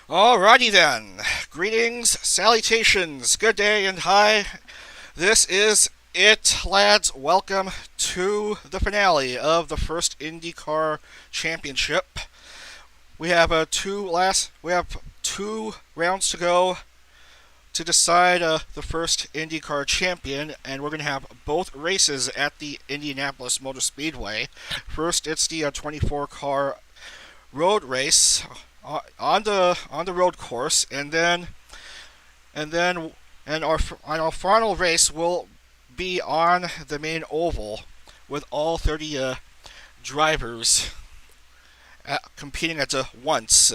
Alrighty then. Greetings, salutations, good day, and hi. This is it, lads. Welcome to the finale of the first IndyCar Championship. We have two rounds to go to decide the first IndyCar champion, and we're going to have both races at the Indianapolis Motor Speedway. First, it's the 24 car road race on the road course, and our final race will be on the main oval with all 30 drivers competing at once,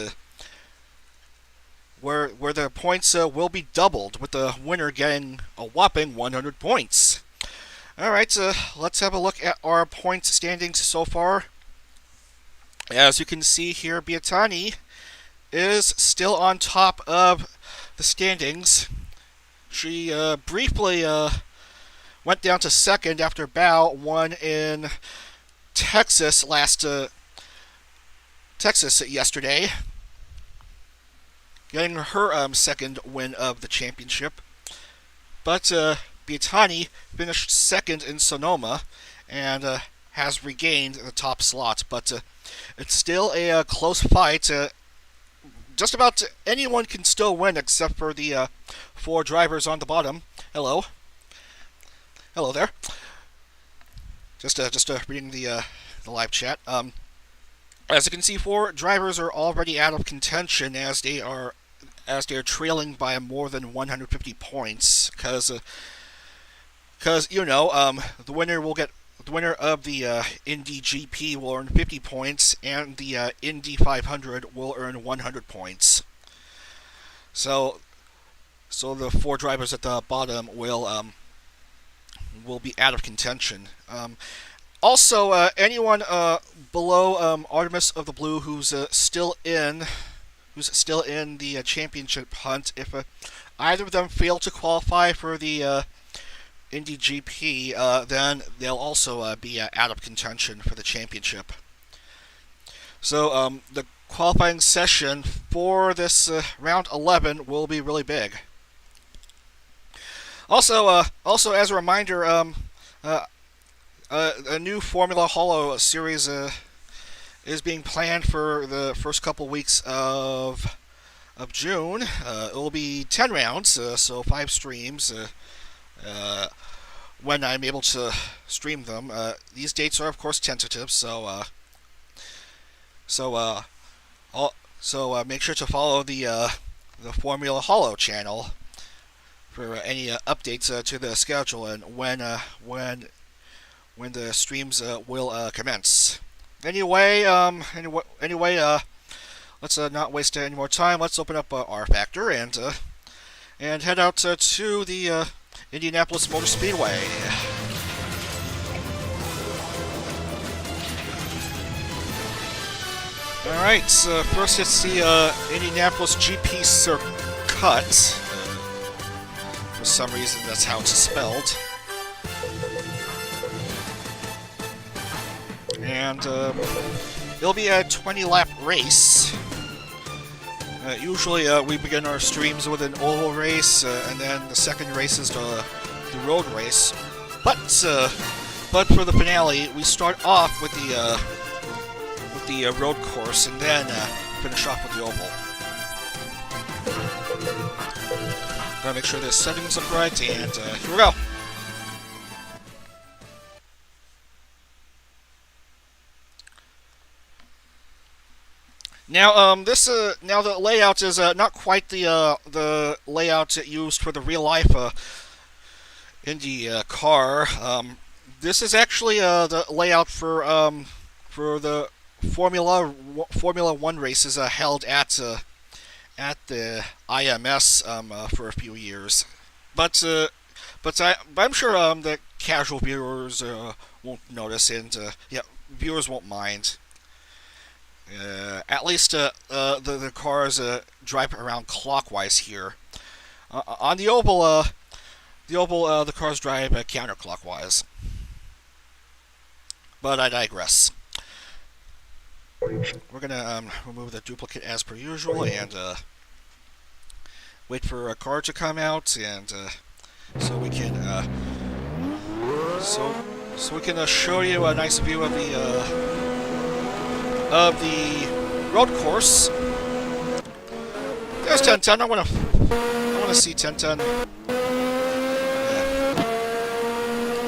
where the points will be doubled, with the winner getting a whopping 100 points. All right, let's have a look at our points standings so far. As you can see here, Biatani is still on top of the standings. She briefly went down to second after Bao won in Texas yesterday, getting her second win of the championship. But Biatani finished second in Sonoma and has regained the top slot. But it's still a close fight. Just about anyone can still win except for the four drivers on the bottom. Hello there. Just reading the live chat. As you can see, four drivers are already out of contention as they are trailing by more than 150 points. Because the winner of the Indy GP will earn 50 points, and the Indy 500 will earn 100 points. So the four drivers at the bottom will be out of contention. Also, anyone below Artemis of the Blue who's still in the championship hunt, if either of them fail to qualify for the Indy GP, then they'll also be out of contention for the championship. So the qualifying session for this round 11 will be really big. Also as a reminder, a new Formula Holo series is being planned for the first couple weeks of June. It will be 10 rounds, so 5 streams. When I'm able to stream them. These dates are, of course, tentative, so make sure to follow the Formula Holo channel for any updates to the schedule and when the streams will commence. Anyway, let's not waste any more time. Let's open up R Factor and head out to the Indianapolis Motor Speedway. Alright, so first it's the Indianapolis GP Circuit. For some reason, that's how it's spelled. And it'll be a 20-lap race. Usually we begin our streams with an oval race, and then the second race is the road race. But for the finale, we start off with the road course, and then finish off with the oval. Gotta make sure the settings look right, and here we go. Now, now the layout is not quite the layout used for the real life Indy car. This is actually the layout for the Formula One races held at the IMS for a few years. But I'm sure the casual viewers won't notice, and viewers won't mind. At least the cars drive around clockwise here. On the oval, the cars drive counterclockwise. But I digress. We're gonna remove the duplicate as per usual, and wait for a car to come out, and so we can show you a nice view of the road course. There's 1010. I want to see 1010. Yeah.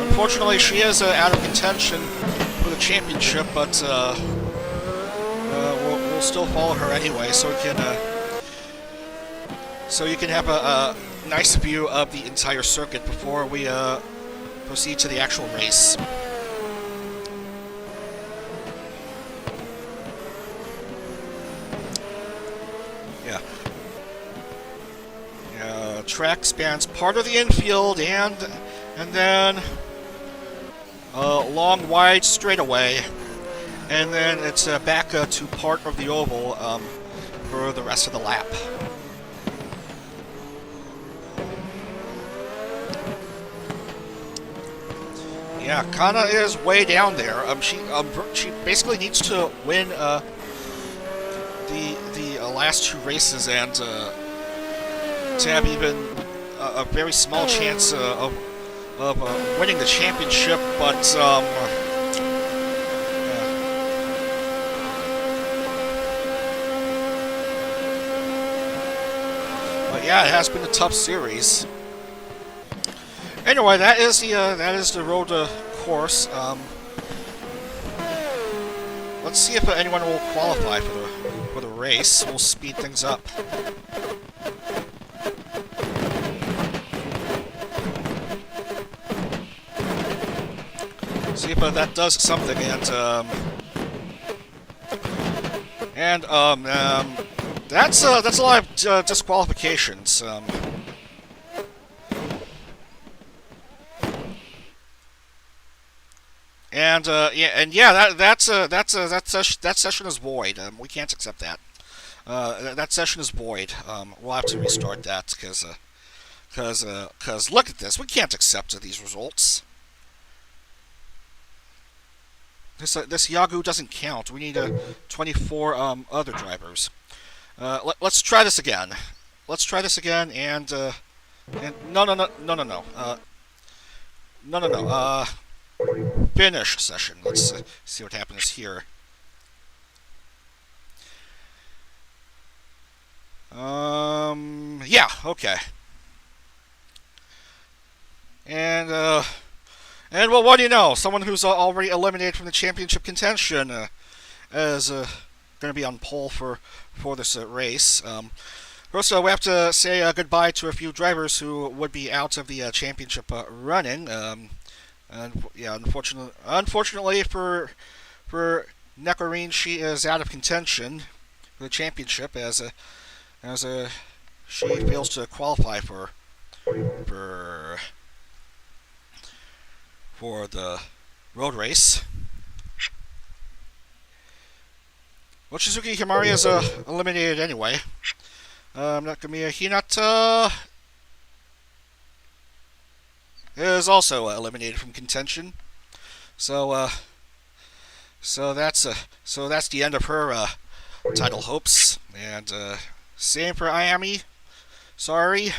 Unfortunately, she is out of contention for the championship, but we'll still follow her anyway, so you can have a nice view of the entire circuit before we proceed to the actual race. Yeah. Track spans part of the infield and then a long wide straightaway, and then it's back to part of the oval for the rest of the lap. Yeah, Kana is way down there. She basically needs to win the last two races and to have even a very small chance of winning the championship. But yeah, it has been a tough series. Anyway, that is the road course. Let's see if anyone will qualify for the race. We'll speed things up. See if that does something, and that's a lot of disqualifications. That session is void. We can't accept that. That session is void. We'll have to restart that because look at this. We can't accept these results. This Yagoo doesn't count. We need 24 other drivers. Let's try this again. Let's try this again and no. Finish session. Let's see what happens here. Yeah, okay. And well, what do you know? Someone who's already eliminated from the championship contention is going to be on pole for this race. First, we have to say goodbye to a few drivers who would be out of the championship running. And yeah, unfortunately for Nekarine, she is out of contention for the championship as she fails to qualify for the road race. Mochizuki Himari is eliminated anyway. Nakamiya Hinata is also eliminated from contention. So that's the end of her title hopes. And same for Ayami. Sorry.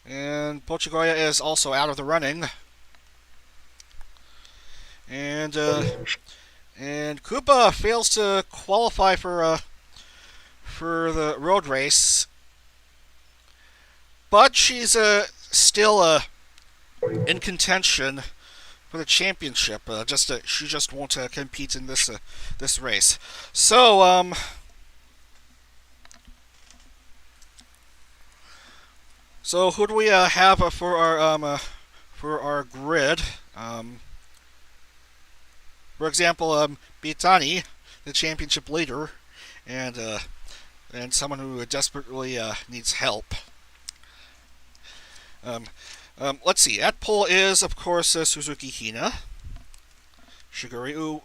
And Pochigoya is also out of the running. And Koopa fails to qualify for the road race. But she's still in contention for the championship. She just won't compete in this race. So so who do we have for our grid? For example, Bitani, the championship leader, and someone who desperately needs help. Let's see. At pole is, of course, Suzuki Hina. Shiguri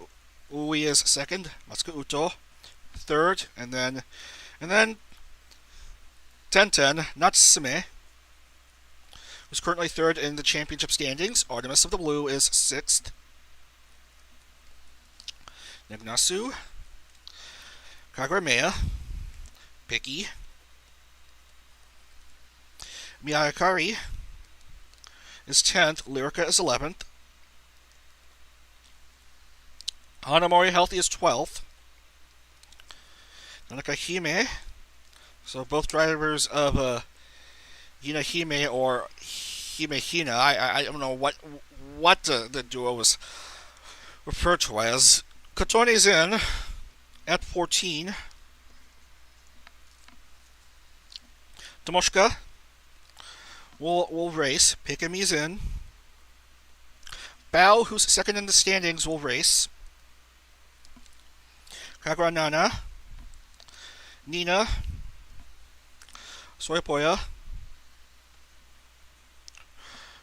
Ui is second. Matsuka Uto third, and then Tenten Natsume, who's currently third in the championship standings. Artemis of the Blue is sixth. Nagnasu, Kagurameya, Picky. Miyakari is 10th. Lyrica is 11th. Hanamori Healthy is 12th. Nakahime. So both drivers of Yinahime or Himehina. I don't know what the duo was referred to as. Kotone's in at 14. Tomoshika will race. Pikami's in. Bao, who's second in the standings, will race. Kagura Nana, Nina, Soipoya,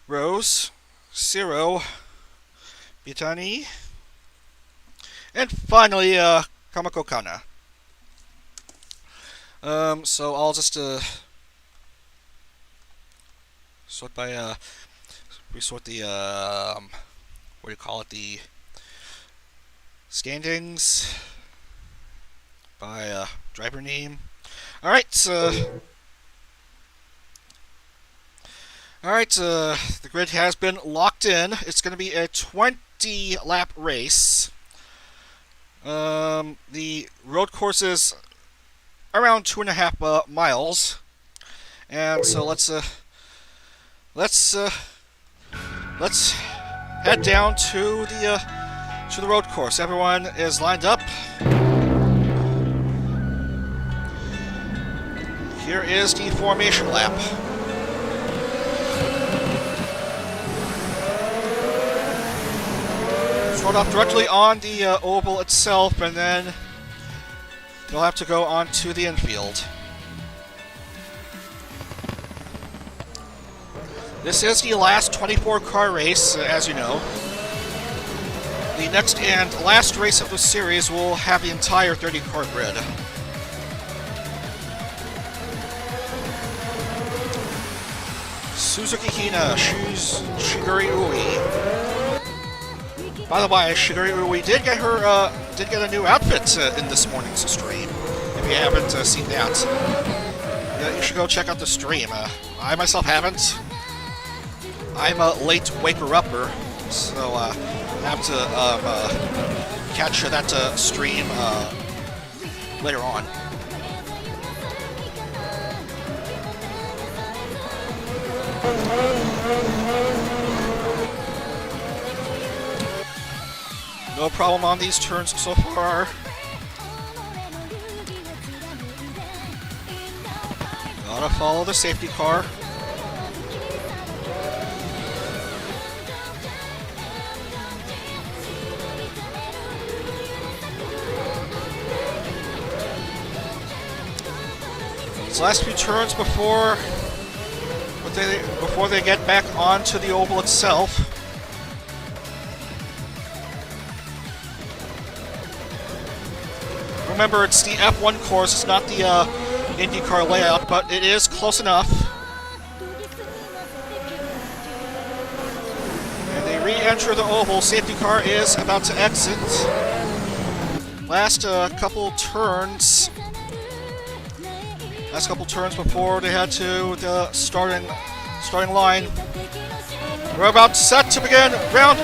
Rose, Ciro, Bitani, and finally Kamako Kana. So I'll just sort by resort the what do you call it, the standings by driver name. All right, the grid has been locked in. It's going to be a 20-lap race. The road course is around 2.5 miles, and so let's head down to the road course. Everyone is lined up. Here is the formation lap. Start off directly on the oval itself, and then you'll have to go onto the infield. This is the last 24-car race, as you know. The next and last race of the series will have the entire 30-car grid. Suzuki Hina, Shiguri Ui. By the way, Shiguri Ui did get a new outfit in this morning's stream. If you haven't seen that, you should go check out the stream. I myself haven't. I'm a late waker-upper, so I have to catch that stream later on. No problem on these turns so far. Gotta follow the safety car. These last few turns before they get back onto the oval itself. Remember, it's the F1 course, it's not the IndyCar layout, but it is close enough. And they re-enter the oval. Safety car is about to exit. Last couple turns before they head to the starting line. We're about set to begin round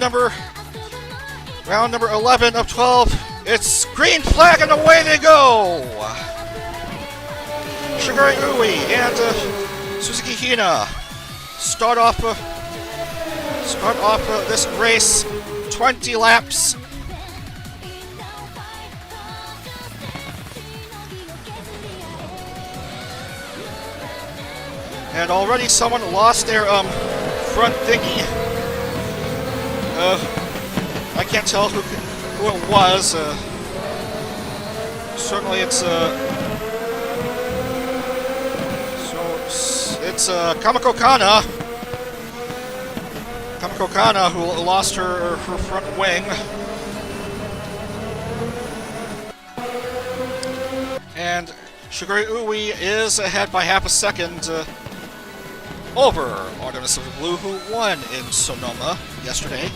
number 11 of 12. It's green flag and away they go. Shiguri Ui and Suzuki Hina start off this race 20 laps. And already someone lost their front thingy. I can't tell who it was. Certainly it's Kamako Kana. Kamako Kana, who lost her front wing. And Shiguri Ui is ahead by half a second over Artemis of the Blue, who won in Sonoma yesterday.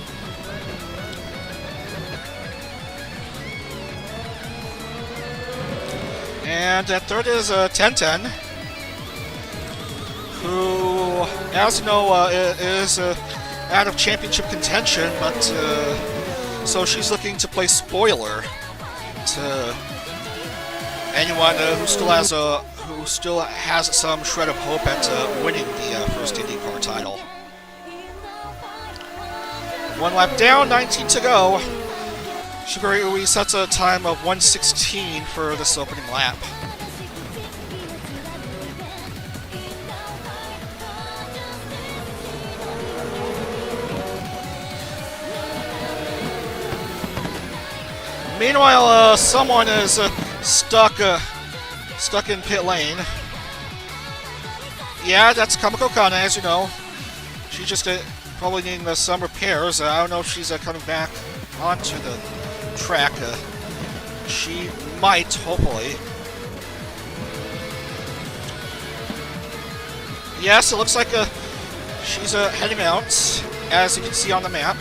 And at third is 1010, who, as you know, is out of championship contention, but so she's looking to play spoiler to anyone who still has some shred of hope at winning the first IndyCar title. 1 lap down, 19 to go. Shigure Ui sets a time of 1:16 for this opening lap. Meanwhile, someone is stuck in pit lane. Yeah, that's Kamiko Kana, as you know. She just probably needing some repairs. I don't know if she's coming back onto the track. She might, hopefully. Yes, it looks like she's heading out, as you can see on the map.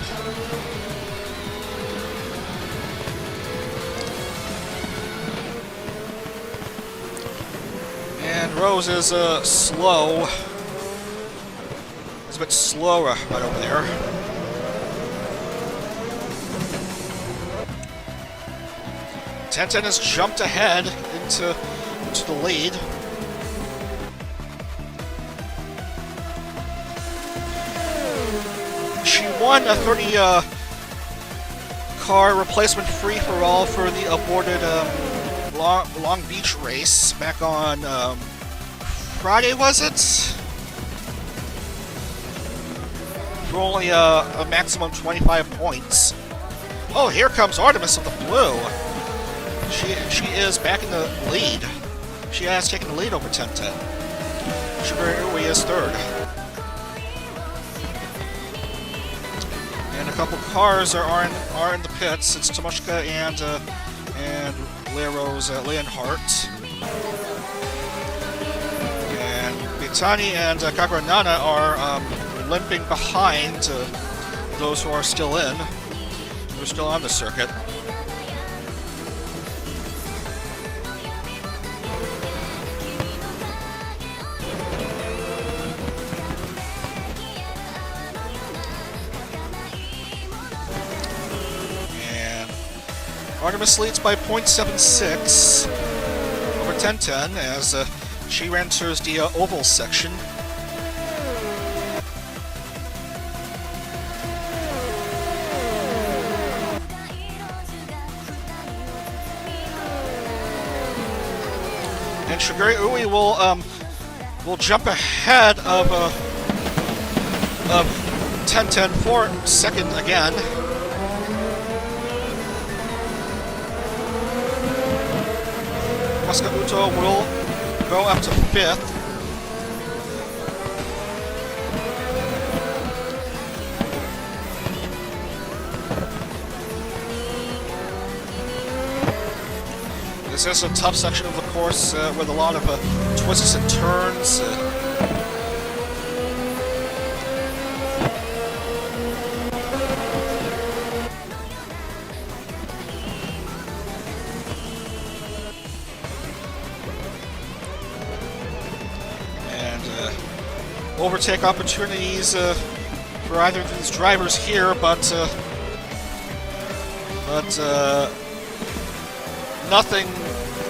And Rose is slow. It's a bit slower right over there. Tenten has jumped ahead into the lead. She won a 30 car replacement free-for-all for the aborted Long Beach race back on Friday, was it? For only a maximum 25 points. Oh, here comes Artemis of the Blue. She is back in the lead. She has taken the lead over Tenten. Shigure Ui is third. And a couple cars are in the pits. It's Tomoshika and Lero's Leonhardt. And Mitani and Kagranana are limping behind those who are still in. Who are still on the circuit. Artemis leads by 0.76 over 1010 as she enters the oval section. And Shigure Ui will jump ahead of 1010 for second again. Masuka Uto will go up to fifth. This is a tough section of the course with a lot of twists and turns. Overtake opportunities for either of these drivers here, but nothing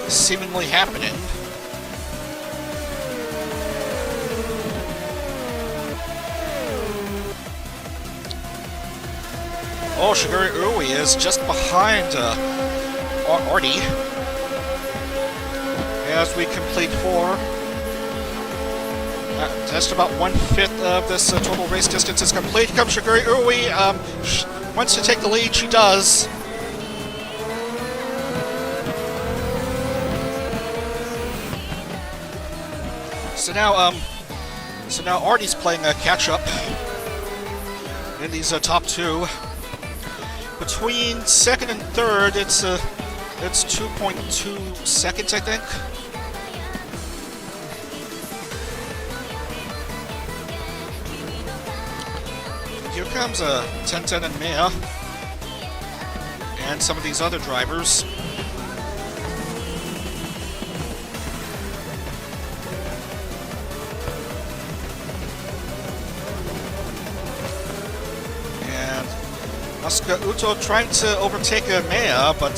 seemingly happening. Oh, Shigure Ui is just behind Artie as we complete 4. Just about 1/5 of this total race distance is complete. Here comes Shigure Ui. Wants to take the lead. She does. So now Artie's playing catch up in these top two. Between second and third, it's 2.2 seconds, I think. Here comes Tenten and Mea, and some of these other drivers. Asuka Uto trying to overtake Maya, but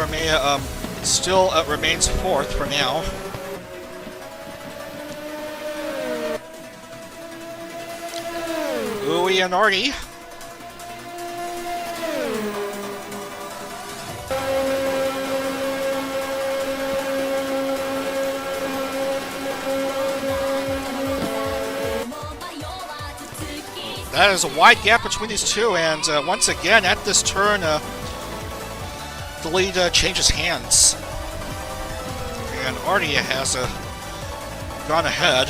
Maya still remains fourth for now. Ui and Artie. That is a wide gap between these two, and once again at this turn, the lead changes hands. And Artie has gone ahead.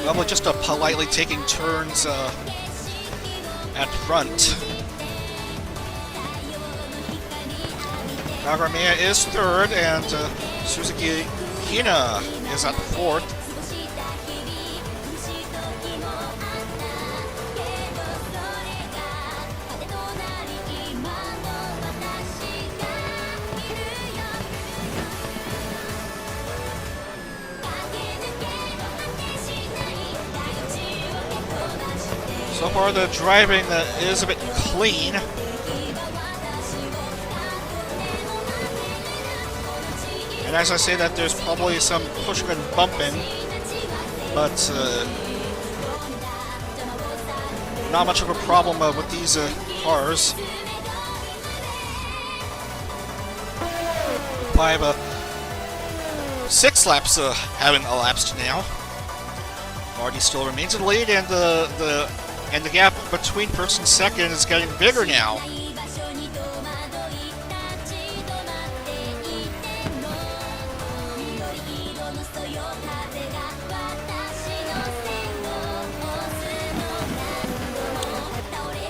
Probably just politely taking turns at front. Nagaramiya is third, and Suzuki Hina is at fourth. So far, the driving is a bit clean. And as I say that, there's probably some pushing and bumping, but not much of a problem with these cars. 6 laps haven't elapsed now. Artie still remains in the lead, and the gap between first and second is getting bigger now.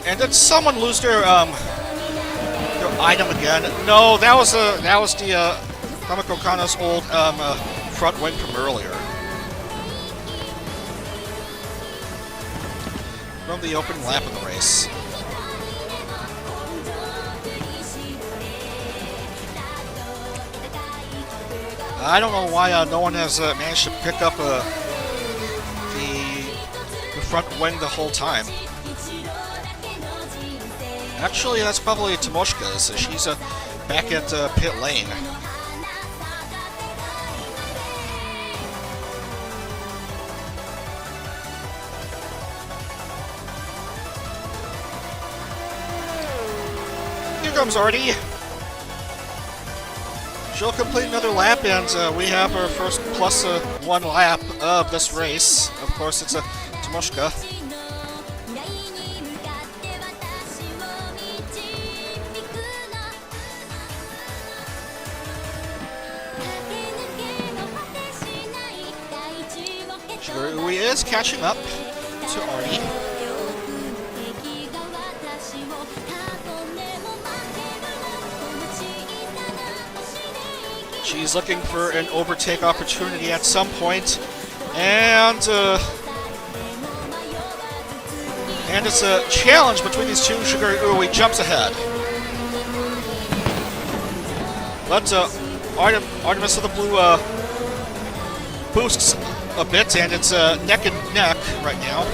And did someone lose their item again? No, that was the Kamiko Kano's old front wing from earlier. From the opening lap of the race. I don't know why no one has managed to pick up the front wing the whole time. Actually, that's probably Tomoshika's. She's back at pit lane. Here comes Artie. She'll complete another lap, and we have our first plus 1 lap of this race. Of course, it's Tomoshika. Ui is catching up to Artie. She's looking for an overtake opportunity at some point, and it's a challenge between these two. Shigure Ui jumps ahead, but Artemis of the Blue boosts a bit, and it's neck and neck right now.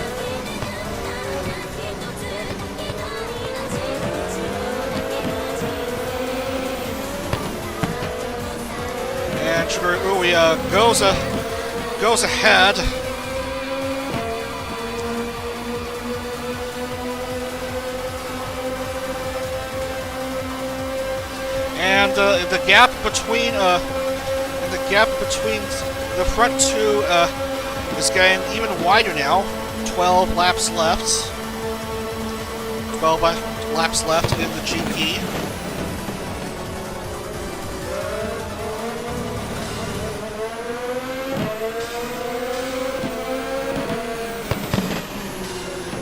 And Shigure Ui goes ahead. And the gap between the front two is getting even wider now. 12 laps left. 12 laps left in the GP.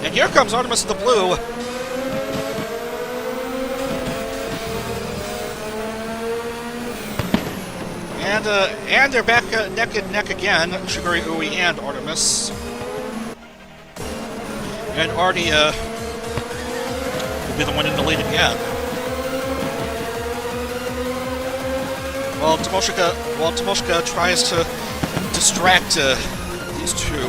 And here comes Artemis of the Blue. And they're back neck and neck again, Shigure Ui and Artemis. And Artie will be the one in the lead again. While Tomoshika tries to distract these two.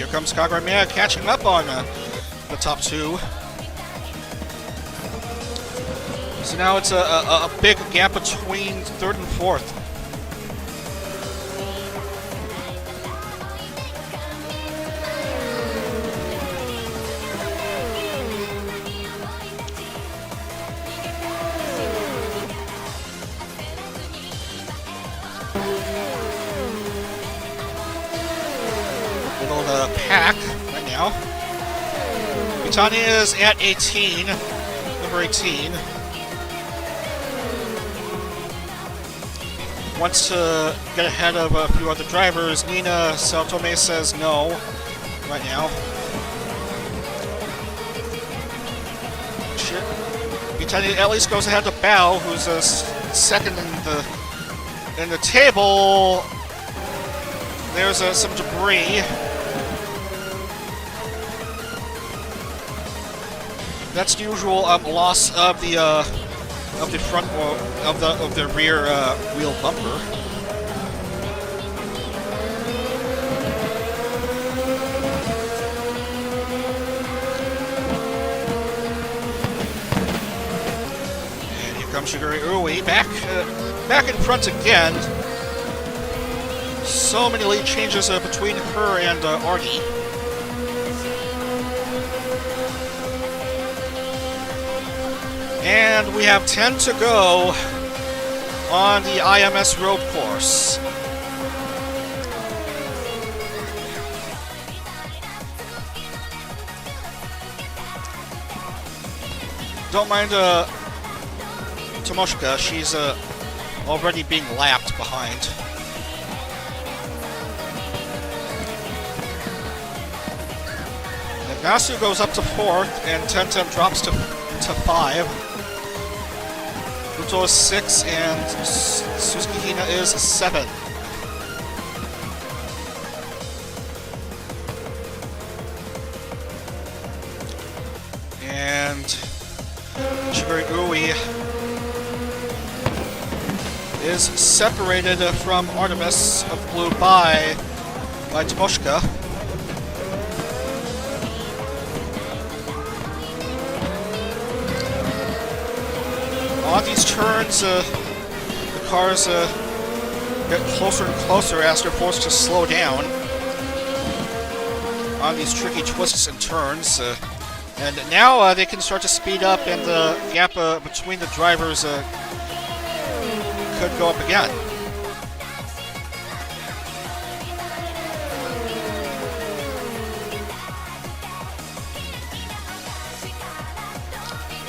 here comes Kaguramiya catching up on the top two. So now it's a big gap between third and fourth. Little pack right now. Mitani is at 18, number 18. Wants to get ahead of a few other drivers. Nina Saotome says no right now. Mitani at least goes ahead to Bao, who's second in the table. There's some debris. That's the usual loss of the front of the rear wheel bumper. And here comes Shigure Ui back in front again. So many lead changes between her and Artie. And we have 10 to go on the IMS road course. Don't mind Tomoshika, she's already being lapped behind. Nasu goes up to fourth, and Tentem drops to 5. Ruto is 6, and Suzuki Hina is 7. And Shigure Ui is separated from Artemis of Blue by Tomoshika. On these turns, the cars get closer and closer as they're forced to slow down on these tricky twists and turns. And now they can start to speed up, and the gap between the drivers could go up again.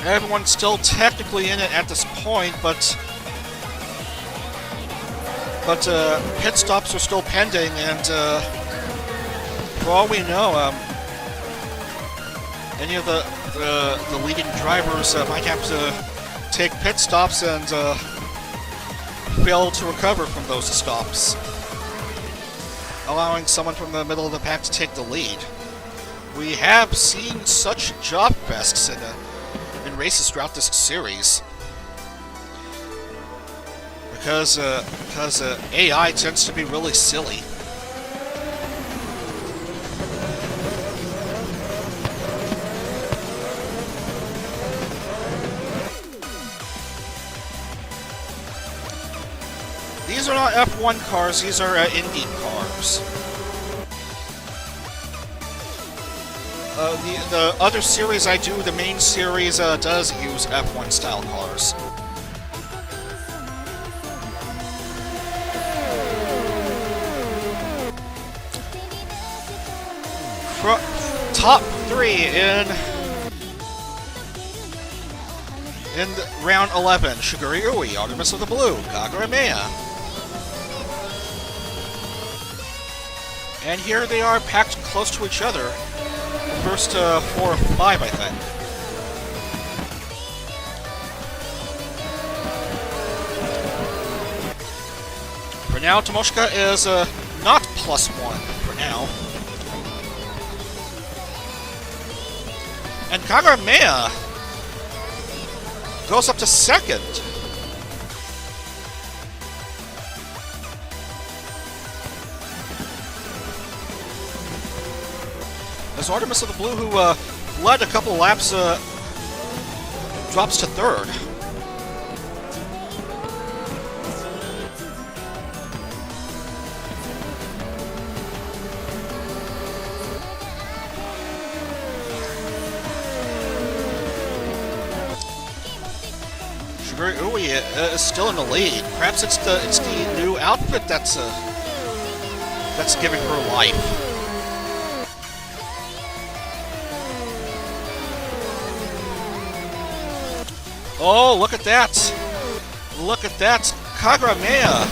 Everyone's still technically in it at this point, but pit stops are still pending, and for all we know, any of the leading drivers might have to take pit stops and fail to recover from those stops, allowing someone from the middle of the pack to take the lead. We have seen such job fests in races throughout this series, because AI tends to be really silly. These are not F1 cars, these are Indy cars. The other series I do, the main series, does use F1 style cars. Top 3 in round 11. Shigure Ui, Artemis of the Blue, Kaguramiya. And here they are packed close to each other. First 4 or 5, I think. For now, Tomoshika is not +1 for now. And Kaguramiya goes up to second. as Artemis of the Blue, who led a couple laps, drops to third. Shigure Ui is still in the lead. Perhaps it's the new outfit that's giving her life. Oh, look at that! Look at that! Kagramea!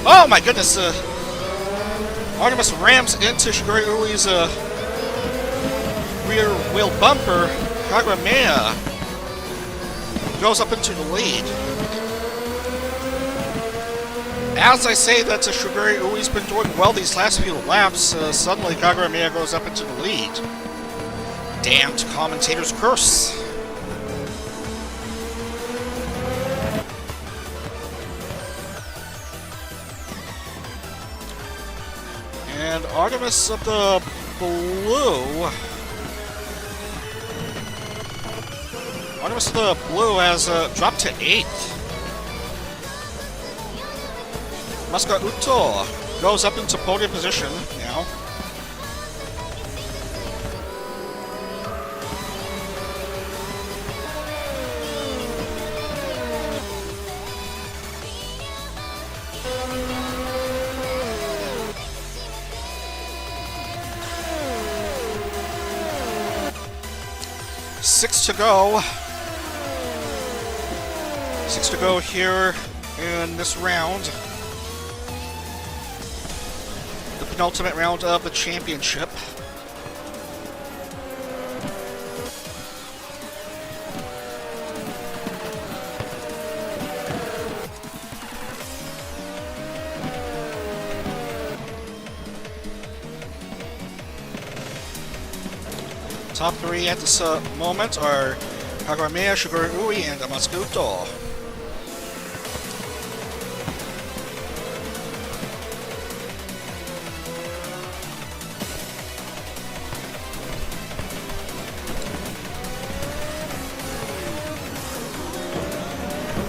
Oh my goodness! Artemis rams into Shigure Ui's rear wheel bumper. Kagramea goes up into the lead. As I say that Shigure Ui's been doing well these last few laps, suddenly Kagramea goes up into the lead. Damned commentator's curse. And Artemis of the Blue... Artemis of the Blue has dropped to 8th. Masuka Uto goes up into podium position now. Six to go. 6 to go here in this round. The penultimate round of the championship. Top 3 at this moment are Kagramea, Shigure Ui, and Masuka Uto.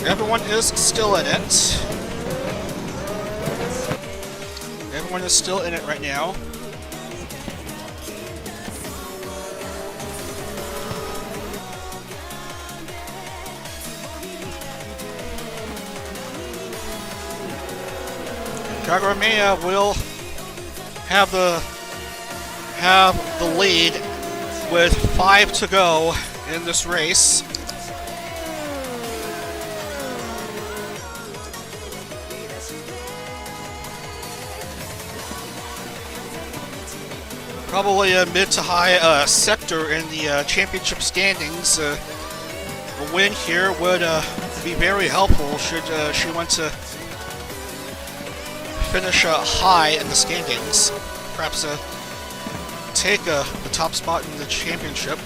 Everyone is still in it. Everyone is still in it right now. Kagramea will have the lead with 5 to go in this race. Probably a mid to high sector in the championship standings. A win here would be very helpful should she want to finish high in the standings. Perhaps take the top spot in the championship.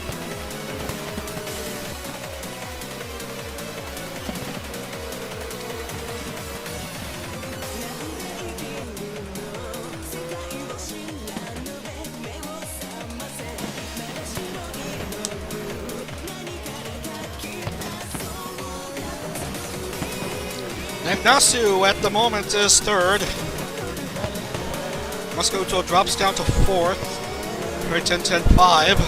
And Nasu at the moment is third. Masuka Uto drops down to 4th. 10-10-5.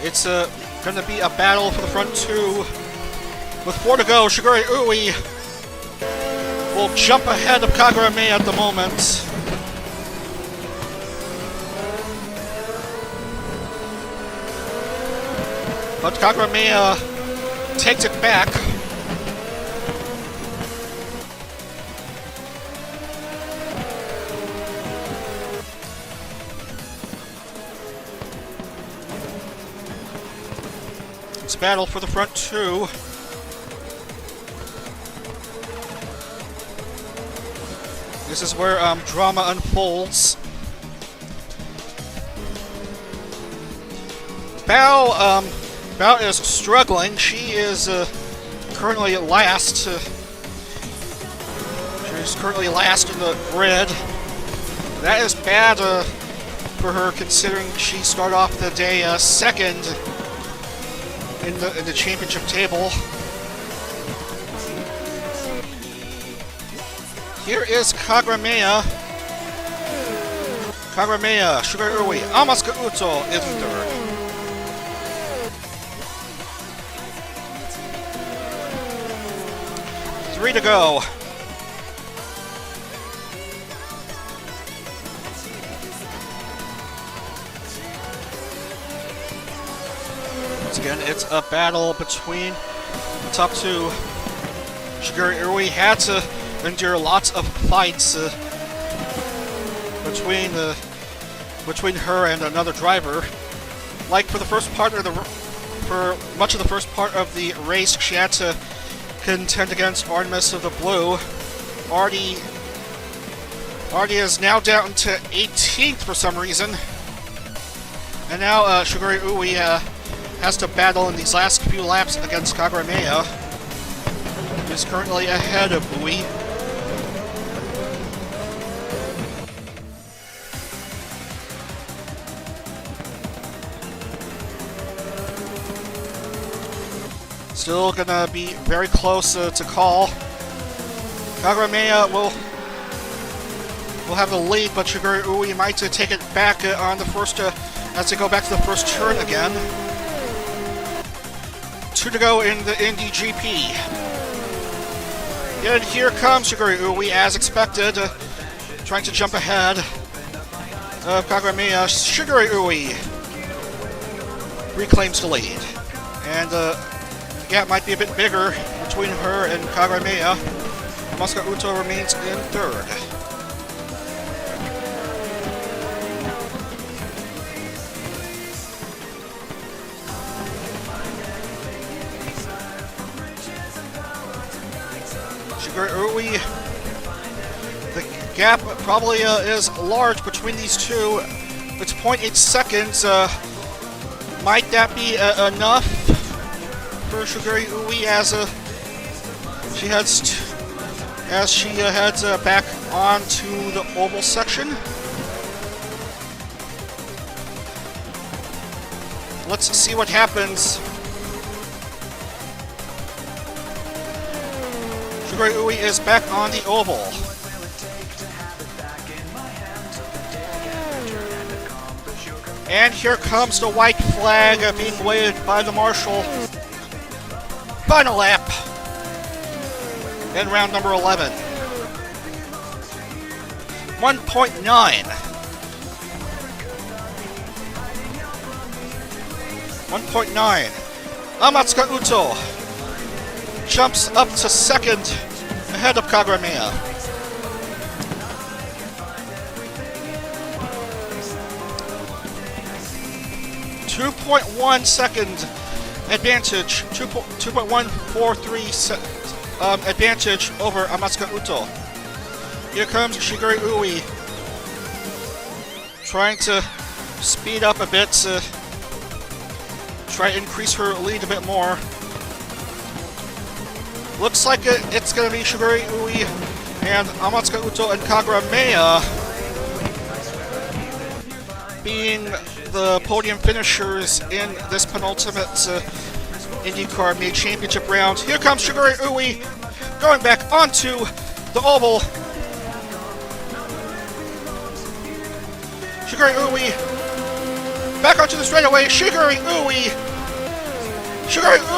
It's going to be a battle for the front two. With 4 to go, Shigure Ui will jump ahead of Kagramea at the moment. But Kagramea takes it back. It's a battle for the front two. This is where drama unfolds. Bao is struggling. She is currently last. She's currently last in the grid. That is bad for her, considering she started off the day second in the championship table. Here is Kagurameya. Sugar Ui, Amaska Uto is third. Three to go. Once again, it's a battle between the top two. Shigeru Irui had to endure lots of fights between her and another driver. Like for much of the first part of the race, she had to contend against Artemis of the Blue. Artie is now down to 18th for some reason, and now Shigeru Ui has to battle in these last few laps against Kagurameya, who's currently ahead of Ui. Still gonna be very close to call. Kagurameya will have the lead, but Shigeru Ui might take it back on the first as they go back to the first turn again. 2 to go in the Indy GP. And here comes Shigeru Ui, as expected, trying to jump ahead of Kagurameya. Shigeru Ui reclaims the lead, and the gap might be a bit bigger between her and Kagurameya. Masuka Uto remains in third. Shigeru Ui, the gap probably is large between these two. It's 0.8 seconds. Might that be enough for Shigeru Ui as she heads back onto the oval section? Let's see what happens. Shigeru Ui is back on the oval. And here comes the white flag being waved by the marshal. Final lap in round number 11. 1.9. 1.9. Amatsuka Uto jumps up to second ahead of Kagurameya. .1 second advantage, 2.143 advantage over Amatsuka Uto. Here comes Shigeru Ui, trying to speed up a bit to try to increase her lead a bit more. Looks like it's going to be Shigeru Ui and Amatsuka Uto and Kagurameya being the podium finishers in this penultimate IndyCar Mid Championship round. Here comes Shigeru Ui going back onto the oval. Shigeru Ui back onto the straightaway. Shigeru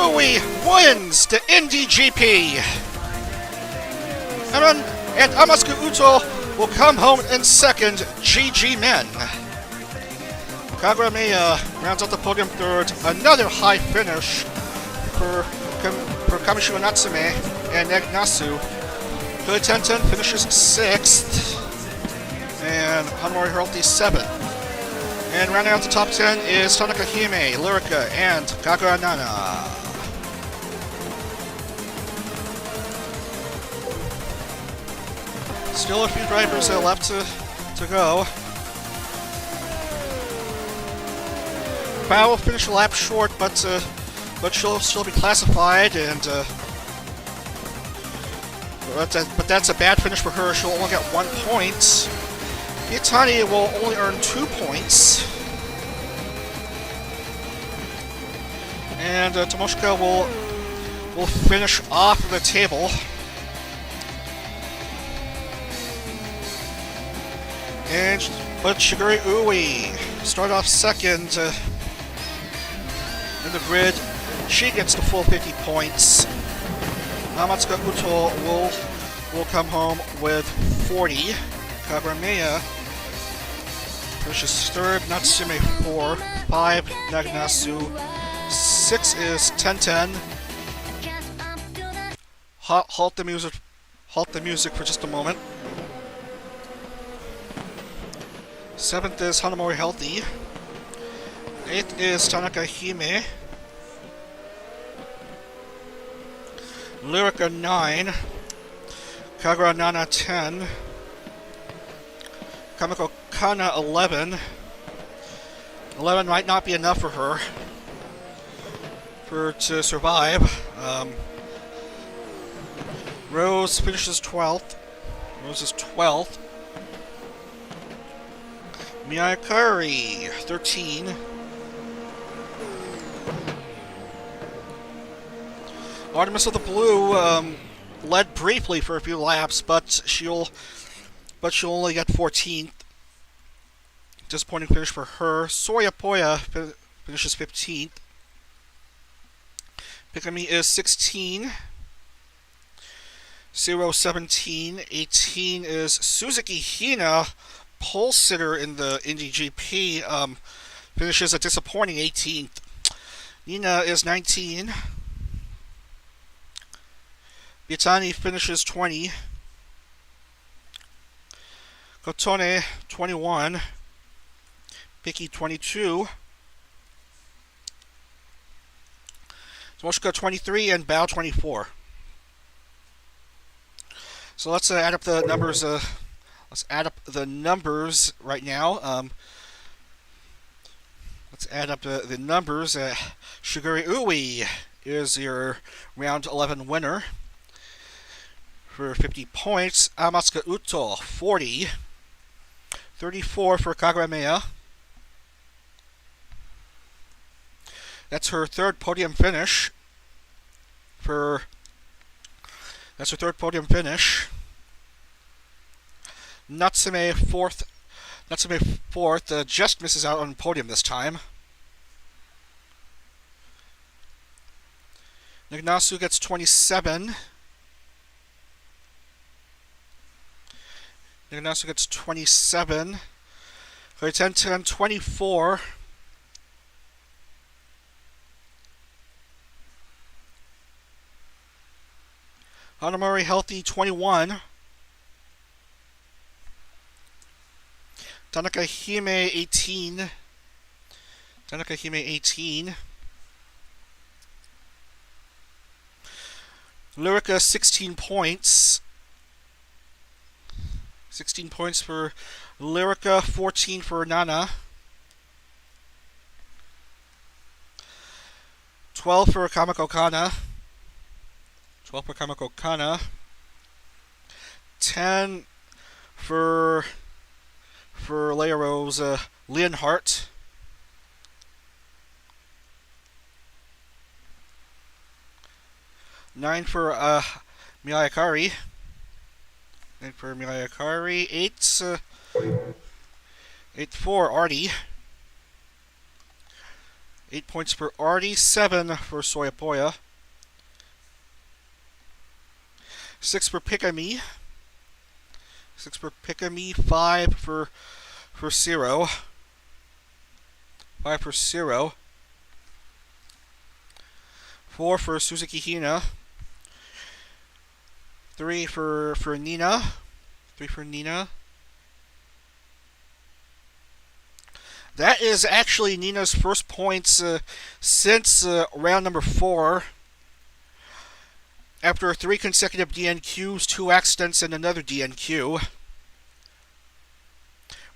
Ui wins the Indy GP. And Amatsuka Uto will come home in second. GG men. Kagurameya rounds out the podium third. Another high finish for Kamishiwa Natsume and Nasu. Hood Tenten finishes sixth. And Hanmori Hiroti seventh. And rounding out the top 10 is Tanaka Hime, Lyrica, and Kagura Nana. Still a few drivers left to go. Bao will finish a lap short, but she'll still be classified, and but that's a bad finish for her. She'll only get 1 point. Itani will only earn 2 points. And Tomoshika will finish off the table. But Shiguri Ui start off second in the grid. She gets the full 50 points. Amatsuka Uto will come home with 40. Kagurameya finishes third. Natsume 4. 5 Naganasu. 6 is Tenten. Halt the music. Halt the music for just a moment. 7th is Hanamori Healthy. 8th is Tanaka Hime. Lyrica 9. Kagura Nana 10. Kamiko Kana 11. 11 might not be enough for her to survive. Rose finishes 12th. Rose is 12th. Miyakari 13. Artemis of the Blue led briefly for a few laps, but she'll only get 14th. Disappointing finish for her. Soya Poya finishes 15th. Pikami is 16. 17. 18 is Suzuki Hina, pole sitter in the Indy GP. Finishes a disappointing 18th. Nina is 19. Bitani finishes 20. Kotone 21. Piki 22. Tomoshika 23 and Bao 24. So let's add up the numbers. Let's add up the numbers right now. Let's add up the numbers. Shiguri Ui is your round 11 winner for 50 points. Amatsuka Uto 40. 34 for Kagurameya. That's her third podium finish. That's her third podium finish. Natsume fourth. Just misses out on the podium this time. Naganasu gets 27. Naganasu gets 27. Koitenten 24. Hanamori Healthy 21. Tanaka Hime 18. Tanaka Hime 18. Lyrica 16 points. 16 points for Lyrica, 14 for Nana. 12 for Kamiko Kana. 12 for Kamiko Kana. 10 for Leia Rose Leonhardt. 9 for Miyakari. 9 for Miyakari. 8 for Artie. 8 points for Artie. 7 for Soyapoya. 6 for Pikami. 6 for Pikami. 5 for Zero. 5 for Zero. 4 for Suzuki Hina. 3 for Nina. 3 for Nina. That is actually Nina's first points since round number 4. After 3 consecutive DNQs, 2 accidents, and another DNQ.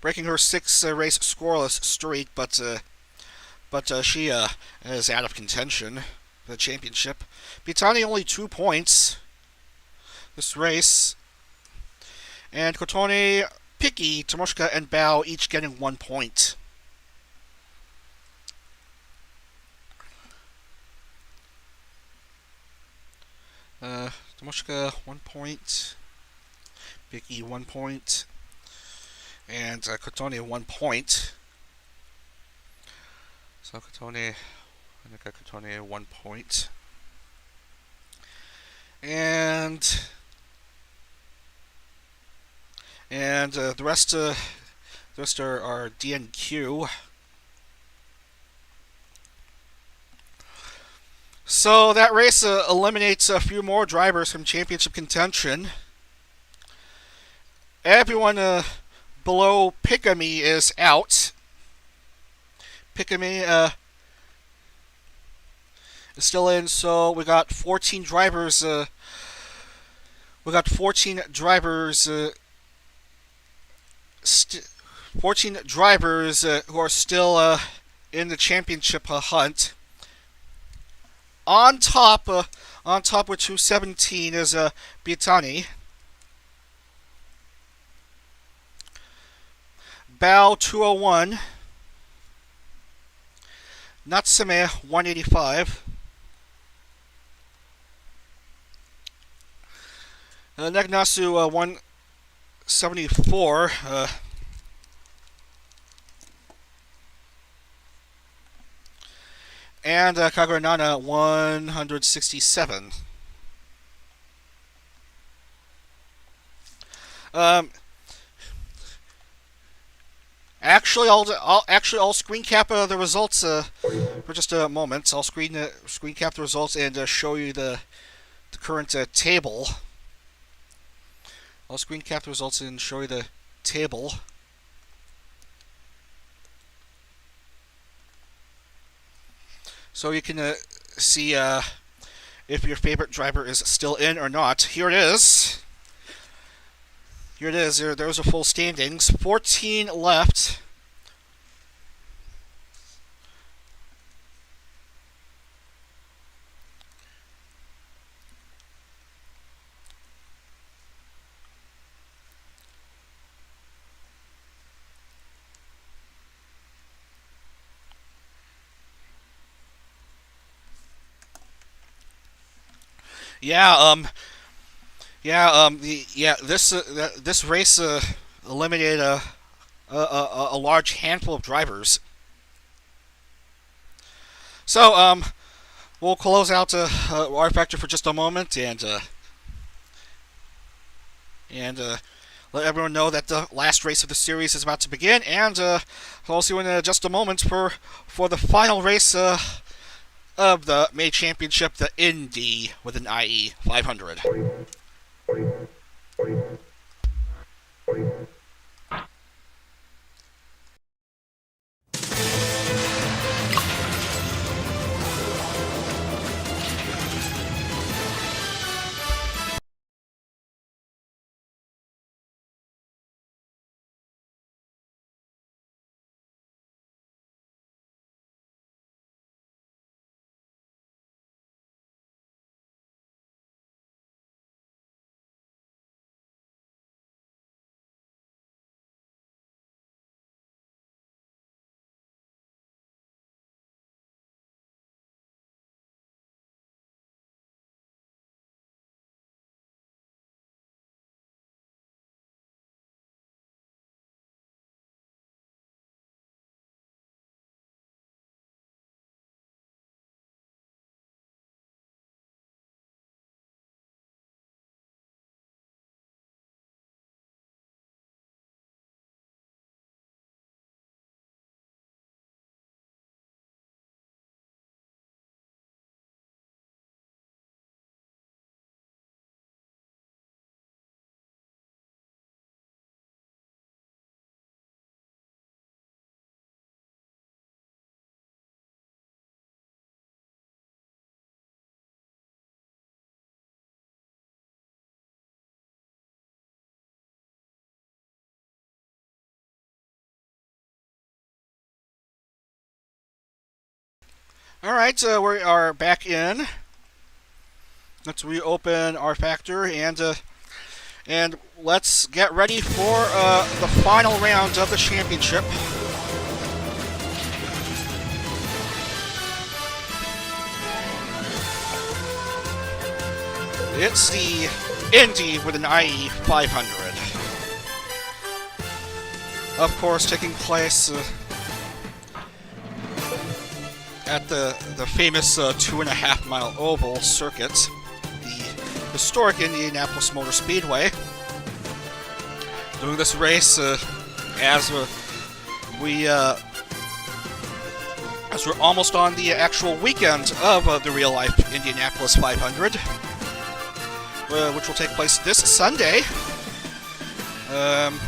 Breaking her 6 race scoreless streak, but but she is out of contention for the championship. Bitani only 2 points this race, and Kotone, Picky, Tomoshika, and Bao each getting 1 point. Tomoshika 1 point, Picky 1 point, and Kotone 1 point. So Kotone 1 point. And the rest are D and Q. So that race eliminates a few more drivers from championship contention. Everyone below Pikami is out. Pikami is still in, so we got 14 drivers. 14 drivers who are still in the championship hunt. On top with 217 is Bitani. Bao 201. Natsume 185. Negnasu 174. And Kagranana 167. Actually, I'll screen cap the results for just a moment. I'll screen cap the results and show you the current table. I'll screen cap the results and show you the table. So you can see if your favorite driver is still in or not. Here it is. There's a full standings. 14 left. This race eliminated a large handful of drivers. So we'll close out our factor for just a moment and let everyone know that the last race of the series is about to begin. And I'll see you in just a moment for the final race of the May Championship, the Indy with an IE 500. Alright, we are back in. Let's reopen our factor and let's get ready for the final round of the championship. It's the Indy with an IE 500. Of course, taking place at the famous 2.5 mile oval circuit, the historic Indianapolis Motor Speedway. Doing this race as we're almost on the actual weekend of the real life Indianapolis 500, which will take place this Sunday.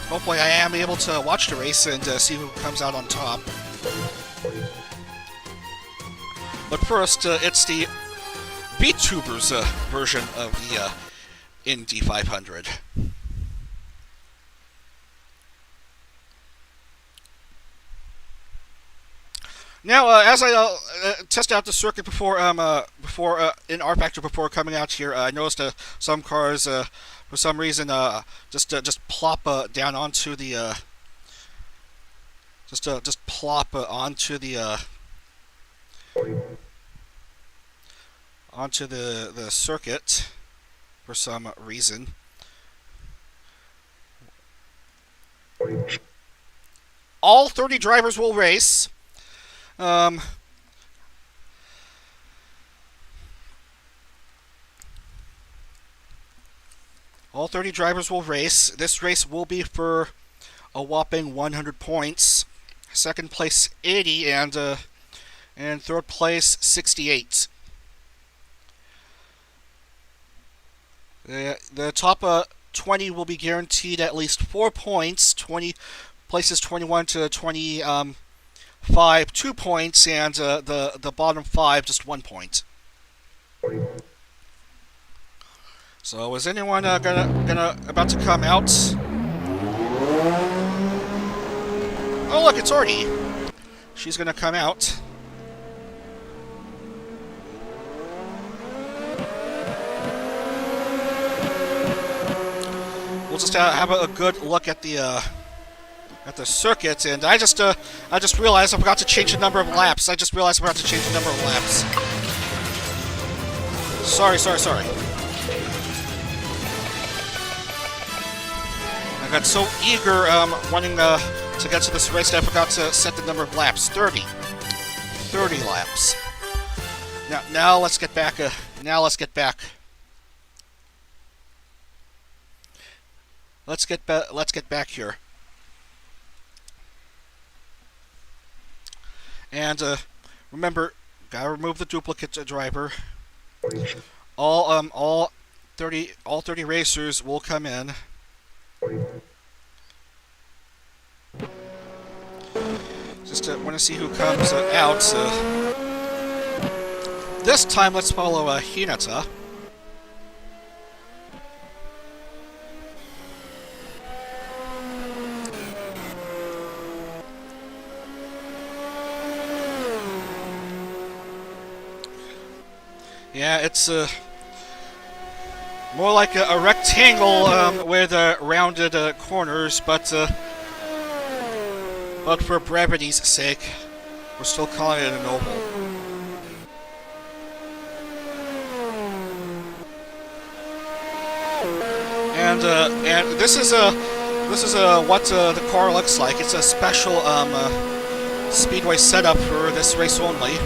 Hopefully, I am able to watch the race and see who comes out on top. But first, it's the Vtuber's version of the Indy 500. Now, as I test out the circuit before in R Factor before coming out here, I noticed some cars for some reason just plop down onto the just plop onto the circuit for some reason. All 30 drivers will race. All 30 drivers will race. This race will be for a whopping 100 points. Second place 80 and third place 68. The top 20 will be guaranteed at least 4 points. 20 places 21 to 25 2 points, and the bottom 5 just 1 point. So is anyone about to come out? Oh look, it's Artie. She's gonna come out. We'll just have a good look at the circuit, and I just realized I forgot to change the number of laps. Sorry. I got so eager wanting to get to this race that I forgot to set the number of laps. 30 laps. Now let's get back. Let's get back here. And remember, gotta remove the duplicate driver. All 30 racers will come in. Just want to see who comes out. This time, let's follow Hinata. Yeah, it's more like a rectangle with rounded corners, but for brevity's sake, we're still calling it an oval. And this is what the car looks like. It's a special speedway setup for this race only.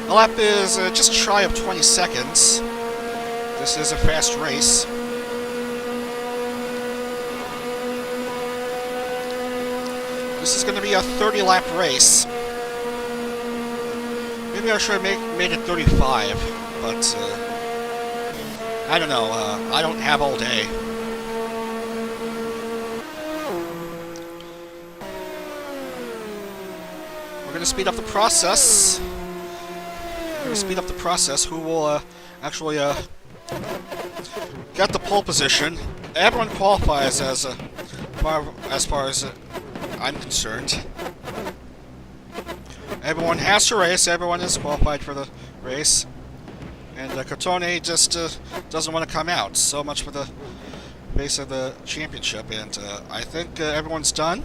The lap is just shy of 20 seconds. This is a fast race. This is going to be a 30-lap race. Maybe I should have made it 35, but I don't know. I don't have all day. We're going to speed up the process. Who will actually got the pole position. Everyone qualifies as far as I'm concerned. Everyone has to race. Everyone is qualified for the race. And Cotone just doesn't want to come out. So much for the race of the championship. And I think everyone's done.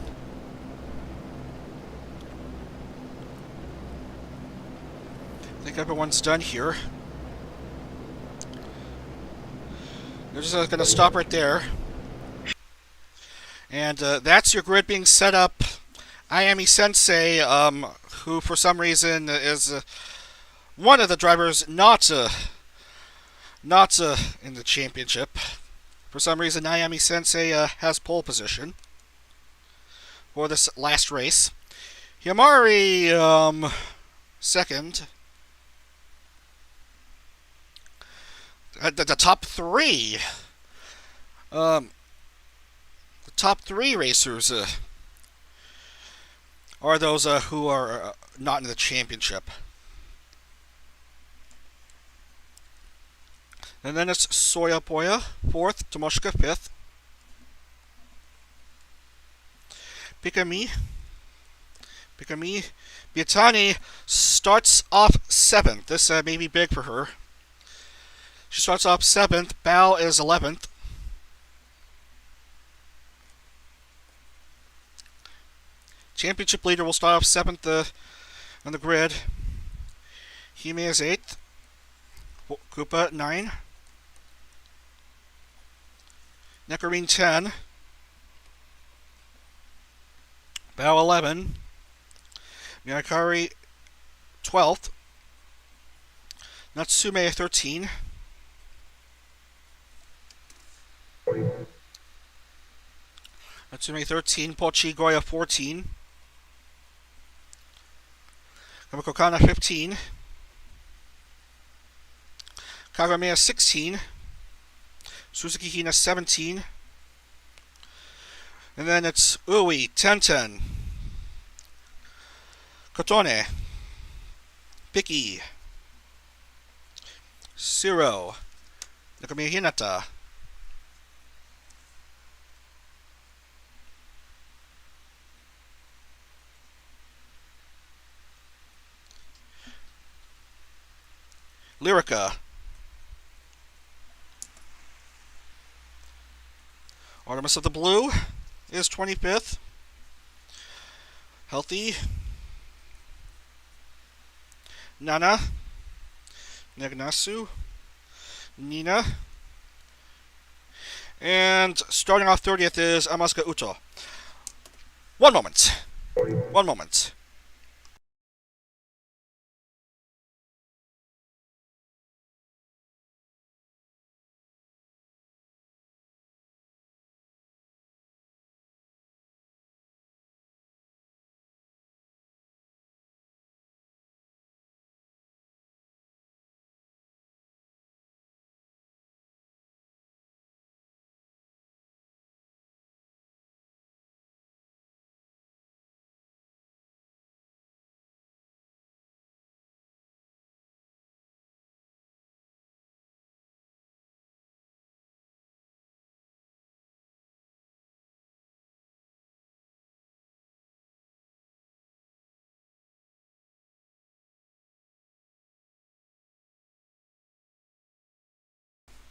I think everyone's done here. They're just going to stop right there. And that's your grid being set up. Ayami Sensei, who for some reason is one of the drivers not in the championship. For some reason, Ayami Sensei has pole position for this last race. Himari, second. The top three. The top three racers are those who are not in the championship. And then it's Soya Poya, 4th, Tomoshika, 5th. Pikami. Biatani starts off 7th. This may be big for her. She starts off 7th. Bao is 11th. Championship leader will start off 7th on the grid. Hime is 8th. Koopa 9. Nekarine 10. Bao 11. Miyakari 12th. Natsume 13. Natsume 13. Pochi Goya 14. Kamiko Kana 15. Kagamiya 16. Suzuki Hina 17. And then it's Ui, Tenten. Kotone. Piki. Siro. Nakamiya Hinata. Lyrica. Artemis of the Blue is 25th. Healthy. Nana. Negnasu. Nina. And starting off 30th is Amasuka Uto. One moment.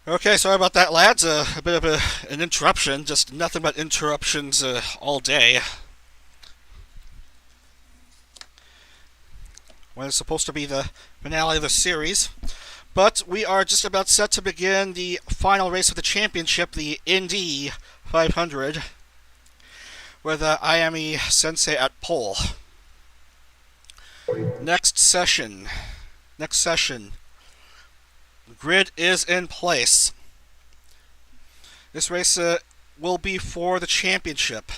Okay, sorry about that, lads. A bit of an interruption. Just nothing but interruptions all day. When it's supposed to be the finale of the series. But we are just about set to begin the final race of the championship, the Indy 500, with Ayami Sensei at pole. Next session. The grid is in place. This race will be for the championship.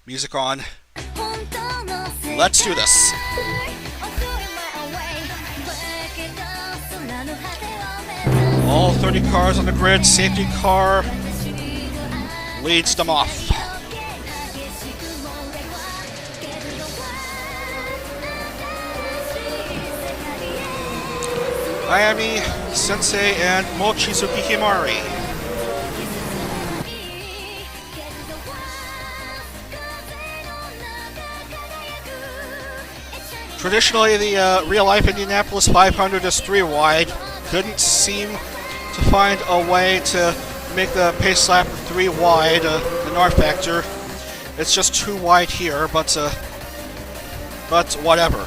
Music on. Let's do this. All 30 cars on the grid. Safety car leads them off. Ayami Sensei and Mochizuki Himari. Traditionally, the real-life Indianapolis 500 is 3 wide. Couldn't seem to find a way to make the pace lap 3 wide, the NAR factor. It's just 2 wide here, but whatever.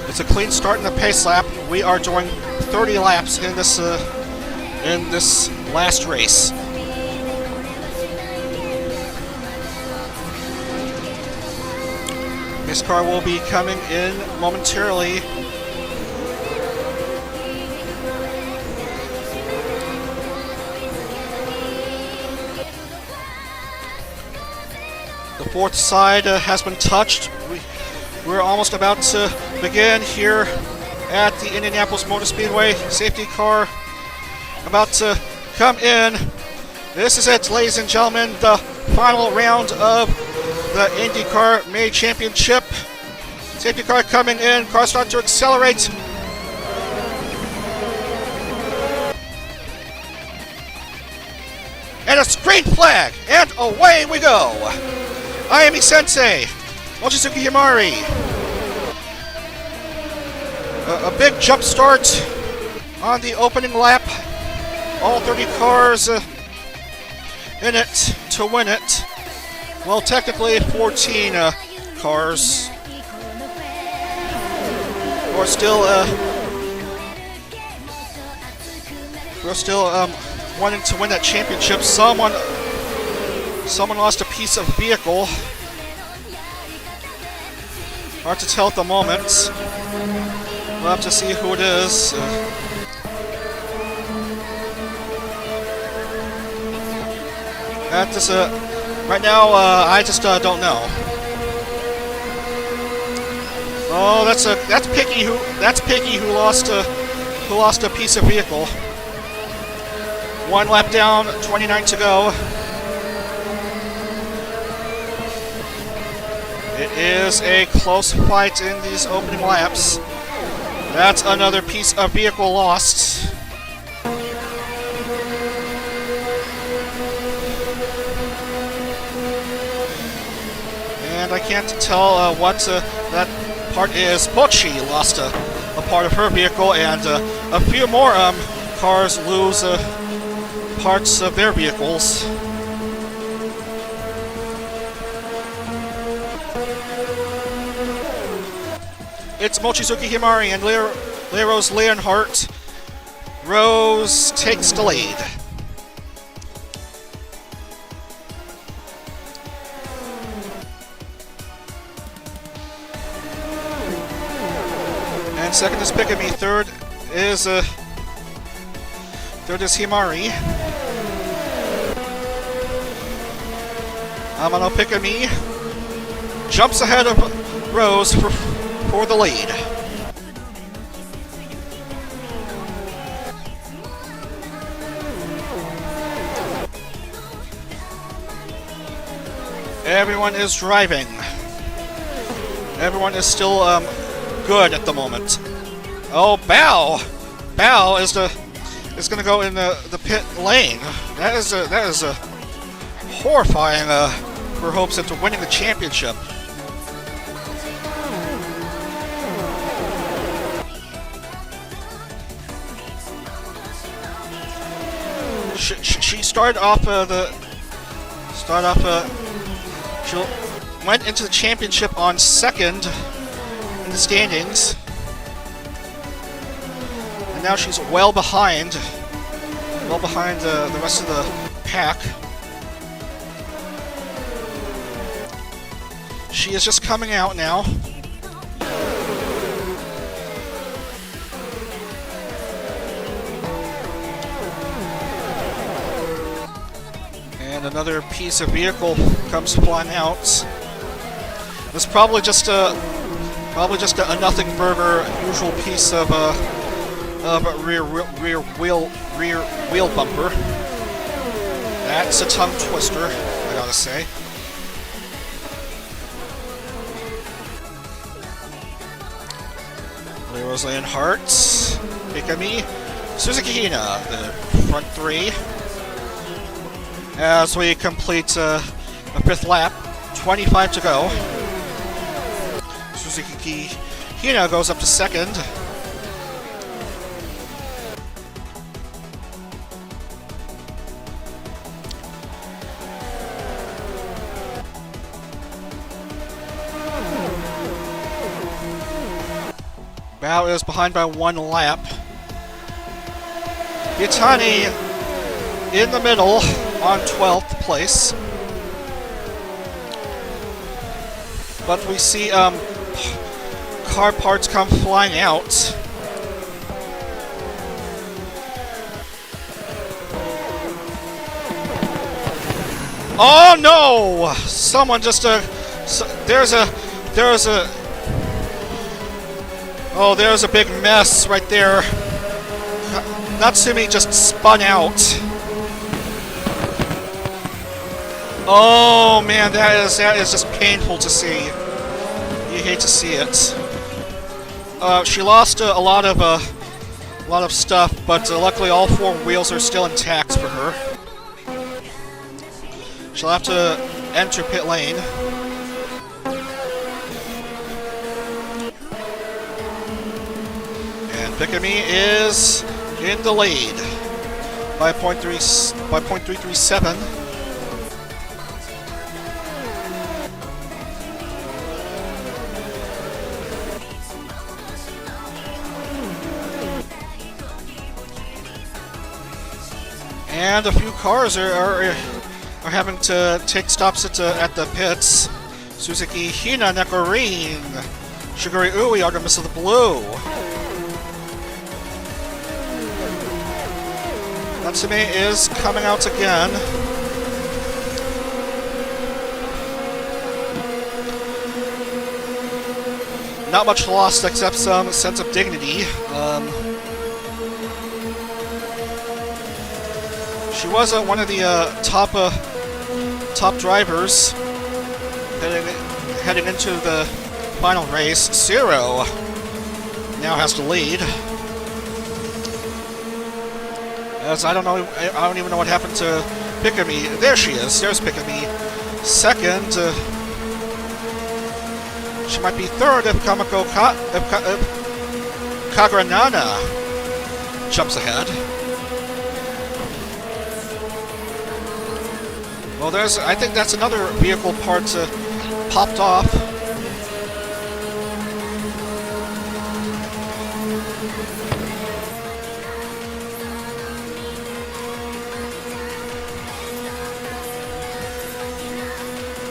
It's a clean start in the pace lap. We are doing 30 laps in this last race. This car will be coming in momentarily. The fourth side has been touched. We're almost about to begin here at the Indianapolis Motor Speedway. Safety car about to come in. This is it, ladies and gentlemen, the final round of the IndyCar May Championship. Safety car coming in, car starting to accelerate. And a green flag, and away we go. Ayami Sensei, Mochizuki Himari. A big jump start on the opening lap. All 30 cars in it to win it. Well, technically 14 cars. We're still wanting to win that championship. Someone lost a piece of vehicle. Hard to tell at the moment. We'll have to see who it is. That is right now. I just don't know. Oh, that's Picky who lost a piece of vehicle. 1 lap down, 29 to go. It is a close fight in these opening laps. That's another piece of vehicle lost. And I can't tell what that part is. Mochi lost a part of her vehicle, and a few more cars lose parts of their vehicles. It's Mochizuki Himari and Rose Leonhardt. Rose takes the lead. And second is Pikami. Third is Himari. Amano Pikami jumps ahead of Rose for the lead. Everyone is driving. Everyone is still good at the moment. Oh, Bao is going to go in the pit lane. That is a horrifying for hopes into winning the championship. She started off she went into the championship on second in the standings, and now she's well behind the rest of the pack. She is just coming out now. And another piece of vehicle comes flying out. It's probably just a nothing burger usual piece of of rear wheel bumper. That's a tongue twister, I gotta say. Rosalie Hart, Ikami, Suzuki Hina, the front three. As we complete a fifth lap, 25 to go. Suzuki Hina goes up to second. Bao is behind by 1 lap. Yatani in the middle on 12th place. But we see car parts come flying out. Oh no! Someone just there's a big mess right there. Natsumi just spun out. Oh man, that is just painful to see. You hate to see it. She lost a lot of stuff, but luckily all 4 wheels are still intact for her. She'll have to enter pit lane. And Pikami is in the lead by 0.337. And a few cars are having to take stops at the pits. Suzuki Hina, Nekorin, Shiguri Ui, Artemis of the Blue. Natsume is coming out again. Not much lost except some sense of dignity. She was one of the top drivers heading into the final race. Zero now has to lead. As I don't even know what happened to Pikami. There she is. There's Pikami. Second. She might be third if Kagranana jumps ahead. Well, I think that's another vehicle part popped off.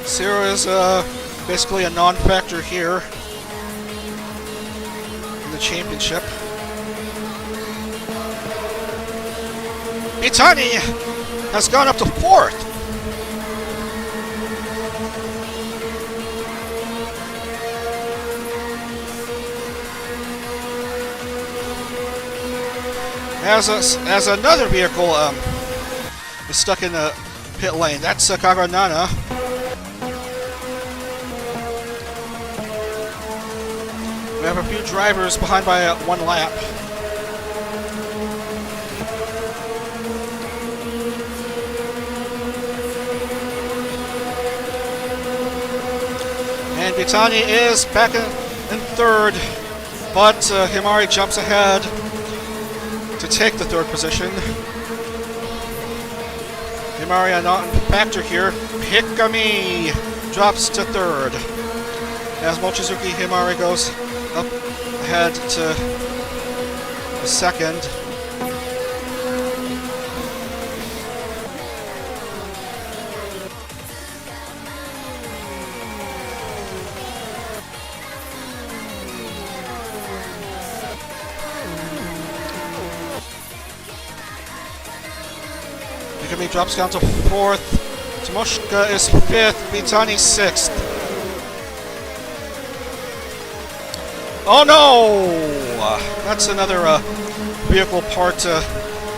Zero is basically a non-factor here in the championship. Itani has gone up to 4th. As another vehicle is stuck in the pit lane. That's Kagranana. We have a few drivers behind by 1 lap. And Bitani is back in third, but Himari jumps ahead to take the 3rd position. Himari not in factor here. Pikami drops to 3rd. As Mochizuki Himari goes up ahead to the 2nd. Pikami drops down to 4th. Tomoshika is 5th. Mitani 6th. Oh no! That's another vehicle part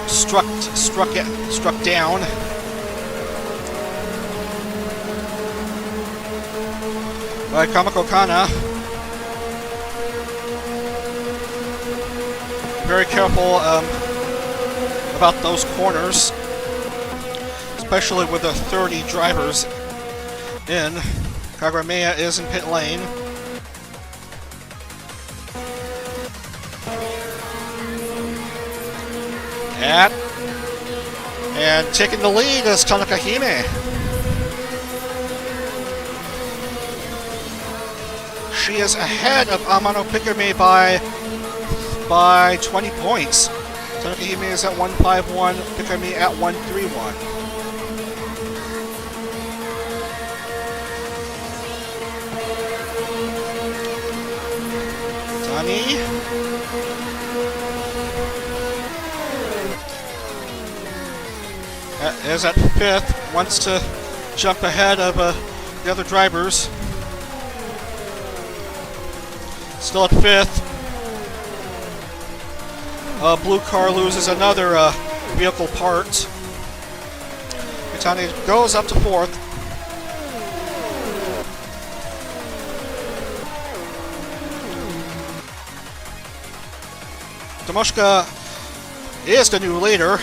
struck down. By Kamako Kana. Very careful about those corners, especially with the 30 drivers in. Kagurameya is in pit lane. And taking the lead is Tanaka Hime. She is ahead of Amano Pikami by 20 points. Tanaka Hime is at 151, Pikami at 131. Tani. Is at 5th, wants to jump ahead of the other drivers. Still at 5th. Blue car loses another vehicle part. Mitani goes up to 4th. Tomoshika is the new leader.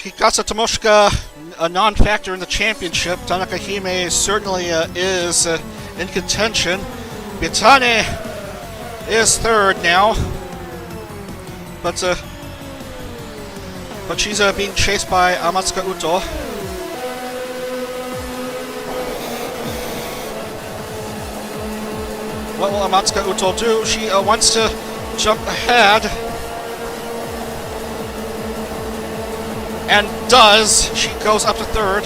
Hikasa Tomoshika, a non-factor in the championship. Tanaka Hime certainly is in contention. Bitane is 3rd now, but she's being chased by Amatsuka Uto. What will Amatsuka Uto do? She wants to jump ahead. And does. She goes up to 3rd.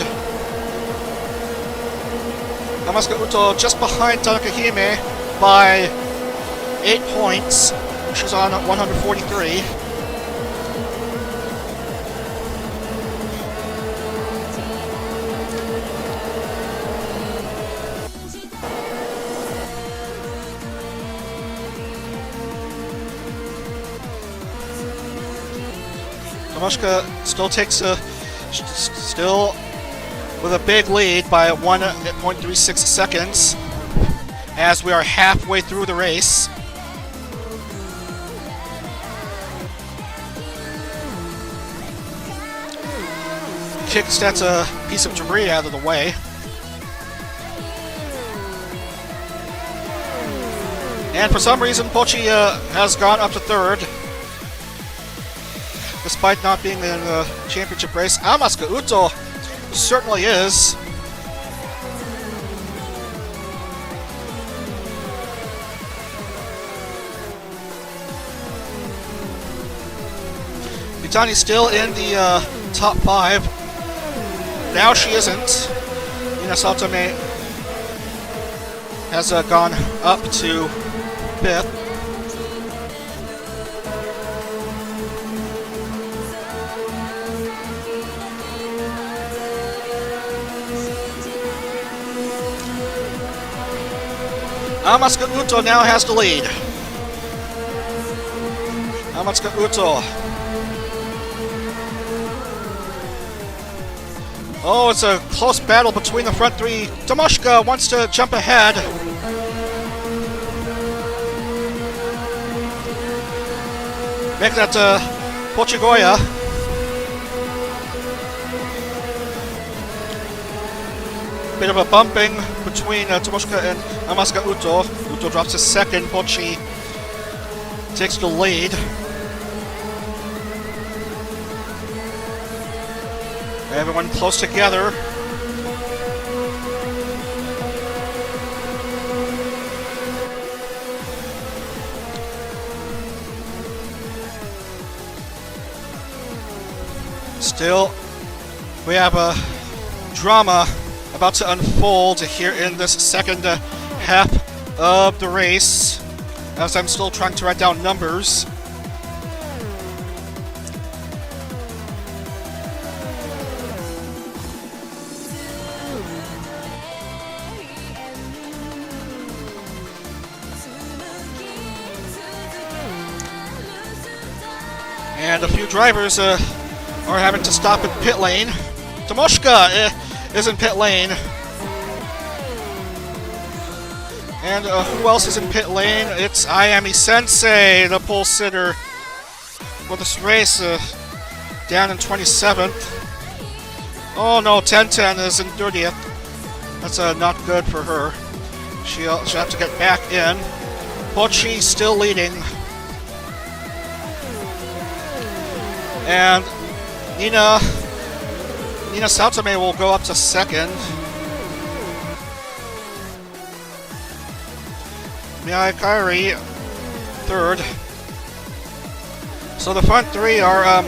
Amatsuka Uto just behind Tanaka Hime by 8 points. She's on 143. Tomoshika still takes still with a big lead by 1.36 seconds as we are halfway through the race. Kicks that piece of debris out of the way. And for some reason, Pochi has gone up to 3rd. Despite not being in the championship race, Amatsuka Uto certainly is. Mitani still in the top 5. Now she isn't. Ina Satome has gone up to 5th. Amatsuka Uto now has the lead. Amatsuka Uto. Oh, it's a close battle between the front 3. Tomoshika wants to jump ahead. Make that Pochigoya. Bit of a bumping between Tomoshika and Amatsuka Uto. Uto drops to 2nd. Pochi takes the lead. Everyone close together. Still, we have a drama about to unfold here in this second half of the race. as I'm still trying to write down numbers. And a few drivers are having to stop in pit lane. Tomoshka is in pit lane. And who else is in pit lane? It's Ayami Sensei, the pole sitter for this race, down in 27th. Oh no, 1010 is in 30th. That's not good for her. She'll have to get back in. Pochi still leading. And Nina Saotome will go up to second. Miyakari third. So the front three are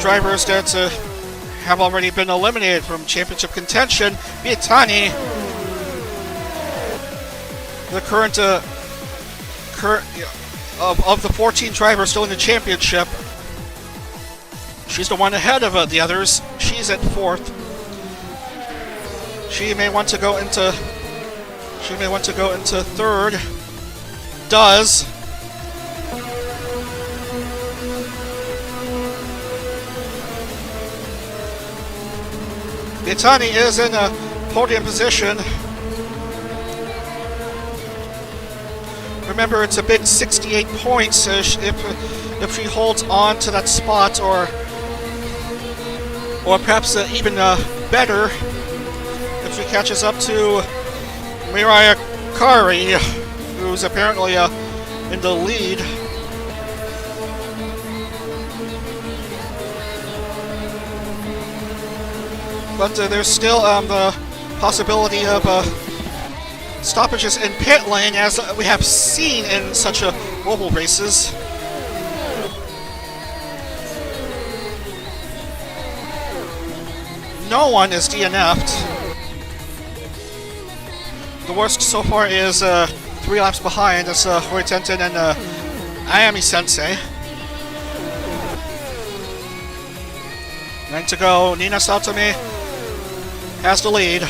drivers that have already been eliminated from championship contention. Mitani, the current of the 14 drivers still in the championship. She's the one ahead of the others. She's at fourth. She may want to go into third. Does. Mitani is in a podium position. Remember, it's a big 68 points if she holds on to that spot, or perhaps even better if she catches up to Mirai Kari, who's apparently in the lead. But there's still the possibility of stoppages in pit lane, as we have seen in such mobile races. No one is DNF'd. The worst so far is 3 laps behind. That's Horitenten and Ayami Sensei. 9 to go. Nina Saotome has the lead.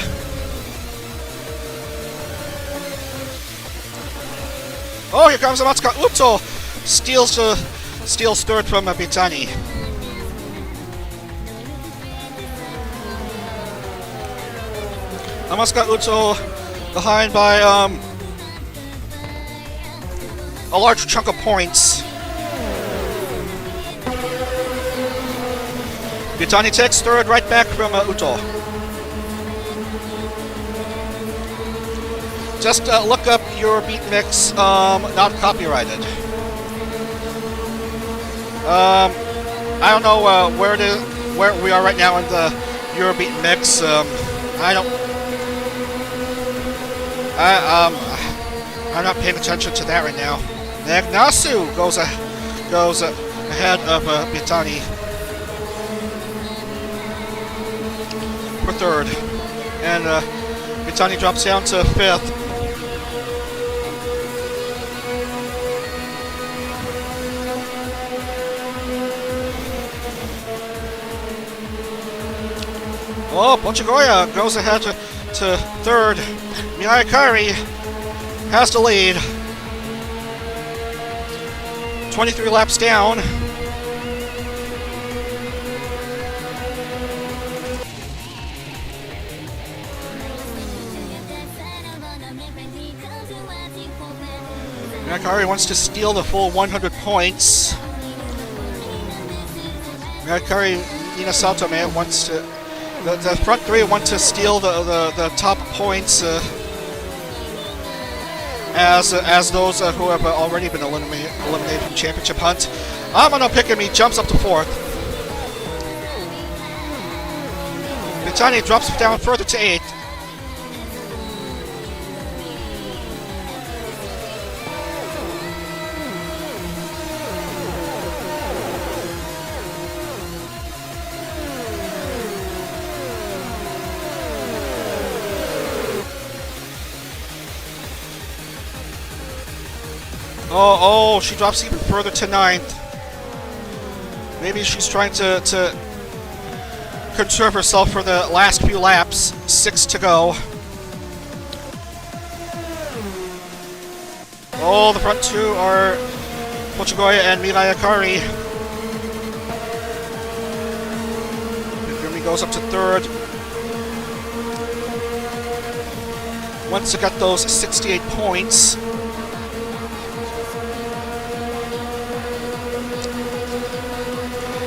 Oh, here comes Matsuka Uto. Steals third from Mitani. Matsuka Uto behind by a large chunk of points. Mitani takes third, right back from Uto. Just look up your beat mix, not copyrighted. I don't know where we are right now in the Eurobeat mix. I'm not paying attention to that right now. Nagnasu goes ahead of Mitani for third, and Mitani drops down to fifth. Oh, Pochigoya goes ahead to third. Miyakari has the lead. 23 laps down. Miyakari wants to steal the full 100 points. Miyakari, Nina Saotome wants to... The front three want to steal the top points as those who have already been eliminated from championship hunt. Amano Pikami jumps up to fourth. Mitani drops down further to eighth. Oh, she drops even further to 9th. Maybe she's trying to conserve herself for the last few laps. 6 to go. Oh, the front two are Pochigoya and Mirai Akari. Gumi goes up to 3rd. Once it got those 68 points.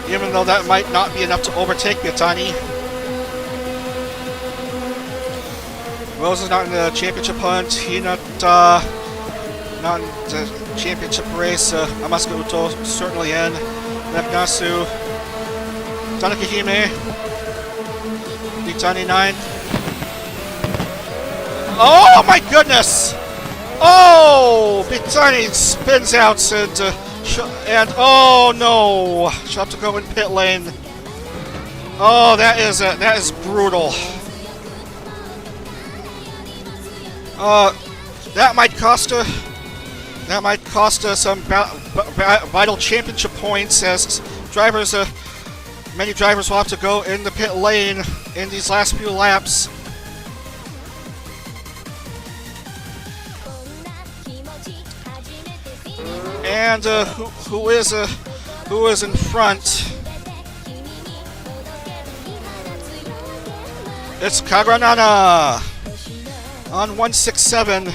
Even though that might not be enough to overtake Mitani. Rose is not in the championship hunt. He not in the championship race. Amasuka Uto certainly in. Nagnasu. Tanakahime. Mitani 9th. Oh my goodness! Oh! Mitani spins out and oh no! She'll have to go in pit lane. Oh, that is brutal. That might cost her some vital championship points, as many drivers will have to go in the pit lane in these last few laps. And who is in front? It's Kagranana on 167.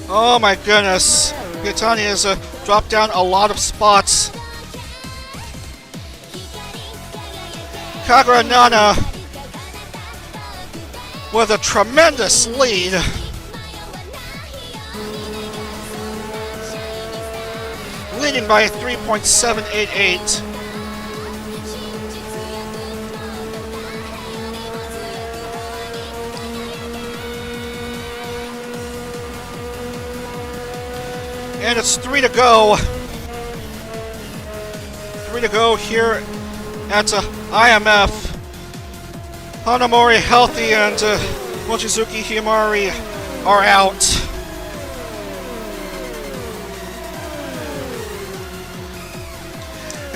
Oh my goodness, Mitani has dropped down a lot of spots. Kagranana with a tremendous lead. Leading by 3.788. And it's 3 to go. 3 to go here at IMF. Hanamori healthy and Mochizuki Himari are out.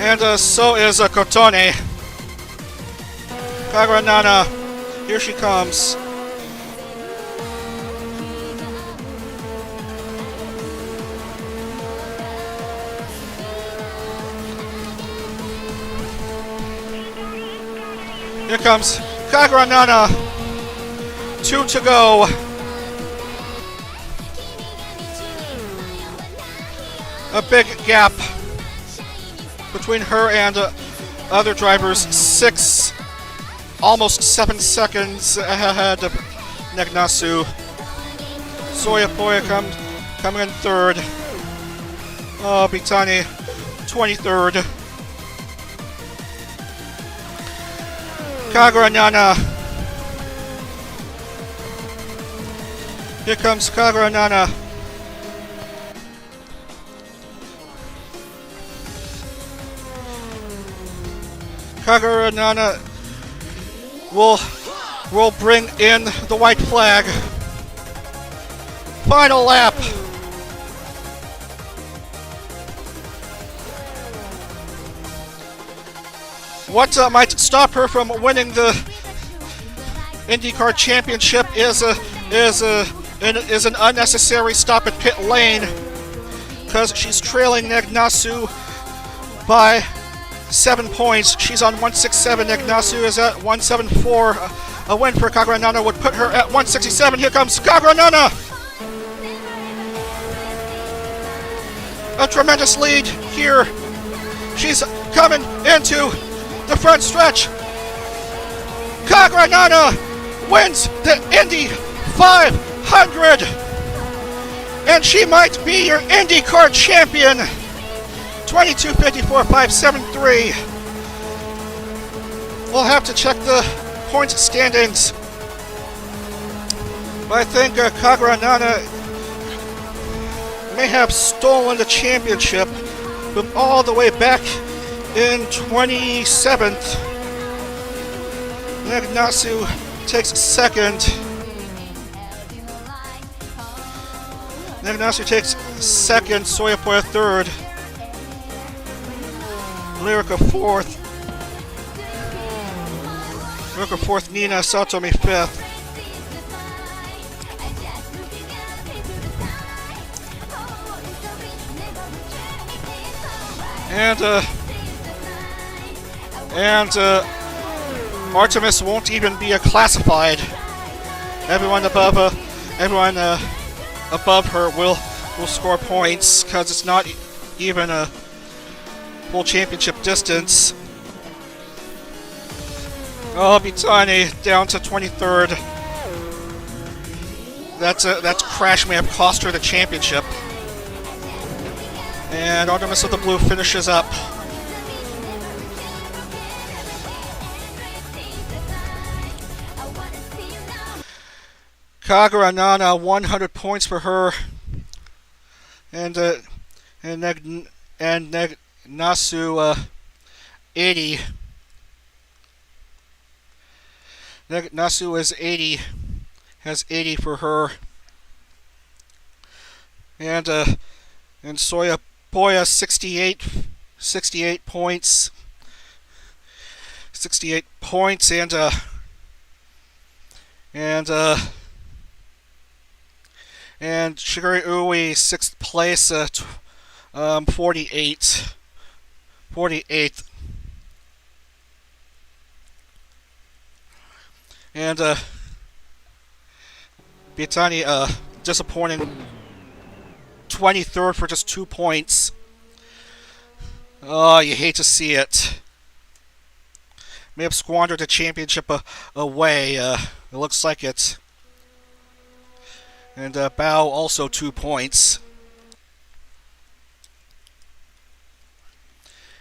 And so is Kotone. Kagranana, here she comes. Here comes Kagranana. 2 to go. A big gap between her and other drivers. 6, almost 7 seconds ahead of Nagnasu. Soyapoya coming in 3rd. Oh, Mitani 23rd. Kagranana. Here comes Kagranana. Kagranana will bring in the white flag. Final lap. What might stop her from winning the IndyCar Championship is an unnecessary stop at pit lane, because she's trailing Nagnasu by 7 points. She's on 167. Nagnasu is at 174. A win for Kagranana would put her at 167. Here comes Kagranana. A tremendous lead here. She's coming into the front stretch. Kagranana wins the Indy 500. And she might be your IndyCar champion. 22.54.573. We'll have to check the points standings. But I think Kagranana may have stolen the championship from all the way back in 27th. Nagnasu takes 2nd. Nasu takes second, Soyapoya third, Lyrica fourth, Nina Satomi fifth. And Artemis won't even be classified. Everyone above her will score points because it's not even a full championship distance. Oh, Bitani down to 23rd. That crash may have cost her the championship. And Artemis of the Blue finishes up. Kagura Nana, 100 points for her, and Nasu 80. Nasu is 80, has 80 for her, and Soyapoya 68 points, 68 points, and Shiguri Ui 6th place, 48th. And Bitani disappointing 23rd for just 2 points. Oh, you hate to see it. May have squandered the championship away. It looks like it. And Bao also 2 points.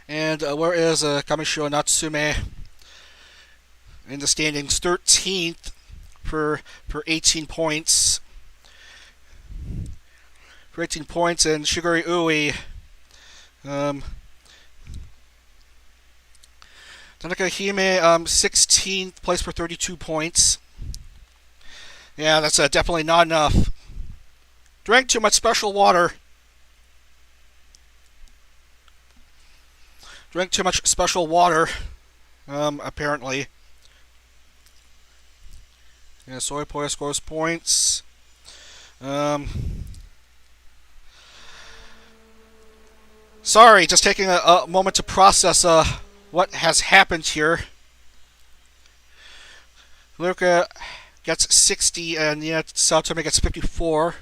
And where is Kamishiro Natsume? In the standings, 13th for 18 points. For 18 points, and Shiguri Ui. Tanaka Hime, 16th place for 32 points. Yeah, that's definitely not enough. Drank too much special water. Drank too much special water, apparently. Yeah, Soyapoya scores points. Sorry, just taking a moment to process what has happened here. Lyrica gets 60, and Saotome gets 54.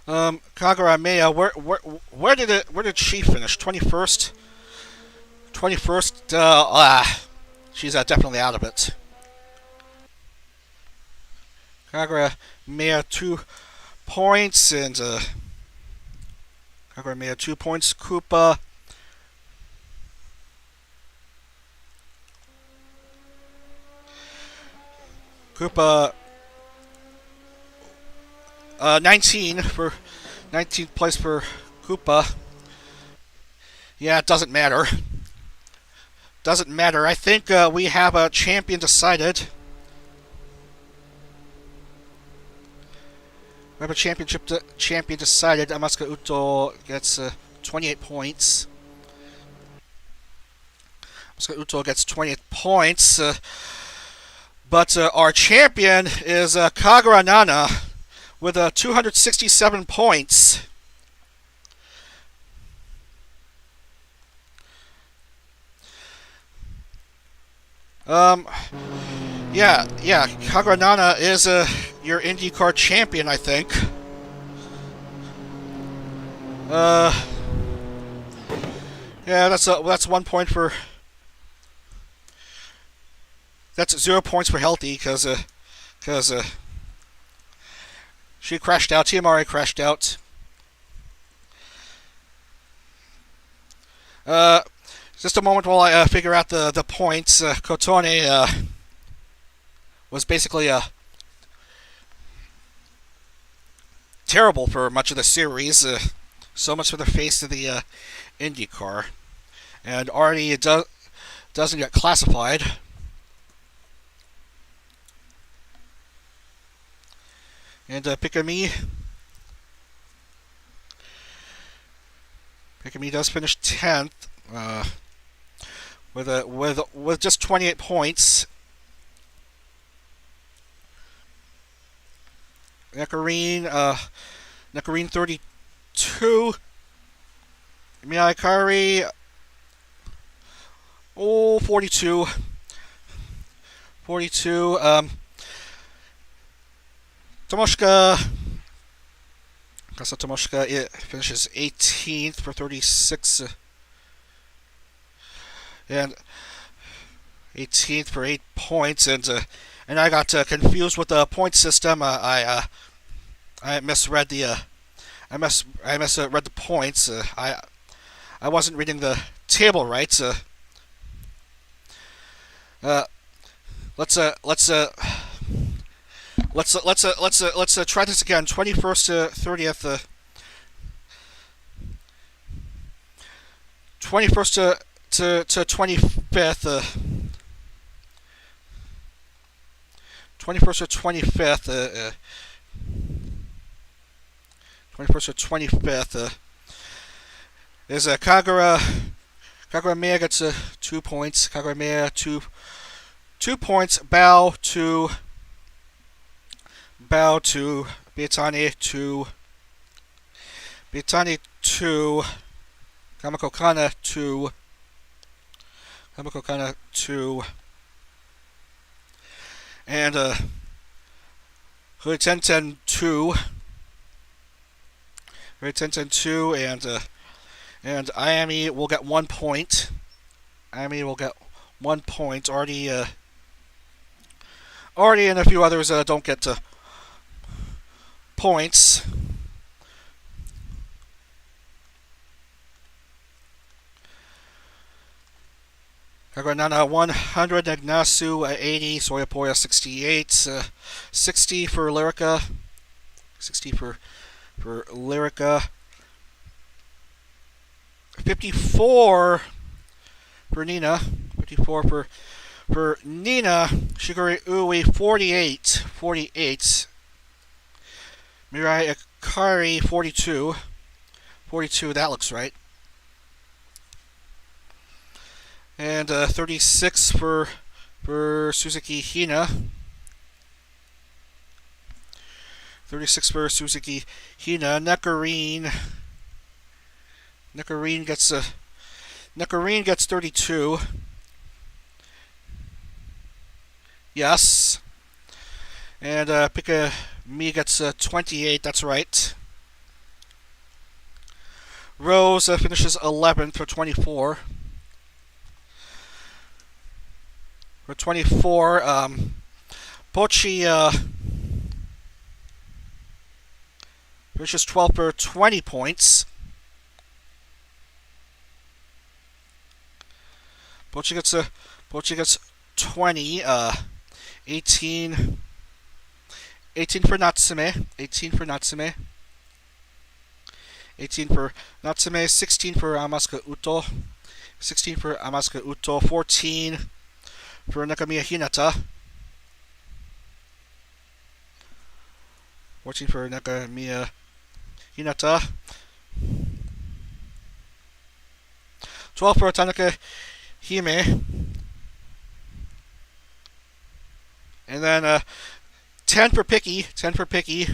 Kagura Maya, where did she finish? 21st. 21st. She's definitely out of it. Kagura Maya 2 points, and Kagura Maya 2 points. Koopa. Koopa 19th place for Koopa. Yeah, it doesn't matter. Doesn't matter. I think we have a champion decided. We have a champion decided. Amaska Uto gets 28 points. Amaska Uto gets 28 points. But our champion is Kagura Nana with 267 points. Yeah, Kagura Nana is your IndieCar champion, I think. Yeah, that's 1 point for. That's 0 points for Healthy because she crashed out. TMRA crashed out. Just a moment while I figure out the points. Kotone was basically terrible for much of the series. So much for the face of the IndyCar, and already it doesn't get classified. And Pikami does finish 10th with just 28 points. Neckarine 32. Miyakari 42. 42. Tomoshika it finishes 18th for 36. And 18th for 8 points, and I got confused with the point system. I misread the misread the points. I wasn't reading the table right. Let's try this again. 21st to 30th. 21st to 25th. 21st to 25th. 21st to 25th. Is Kagura Meya gets 2 points. Kagura Meya 2 points. Bow to Biatani 2. Biatani 2. Kamako Kana 2. Kamako Kana 2. And Huitenten 2. Huitenten 2 and Ayami will get 1 point. Ayami will get 1 point. Already and a few others don't get points. Kagranana 100, Nagnasu 80, Soyapoya 68, 60 for Lyrica. 60 for Lyrica. 54 for Nina. 54 for Nina. Shiguri Ui 48. Mirai Akari 42. 42, that looks right. And 36 for Suzuki Hina. 36 for Suzuki Hina. Neckarine gets 32. Yes. And Pikami gets 28. That's right. Rose finishes 11th for 24. For 24, Pochi finishes 12th for 20 points. Pochi gets 20. 18 for Natsume. 18 for Natsume. 18 for Natsume. 16 for Amasuka Uto. 16 for Amasuka Uto. 14 for Nakamiya Hinata. 14 for Nakamiya Hinata. 12 for Tanaka Hime. And then 10 for Picky. 10 for Picky.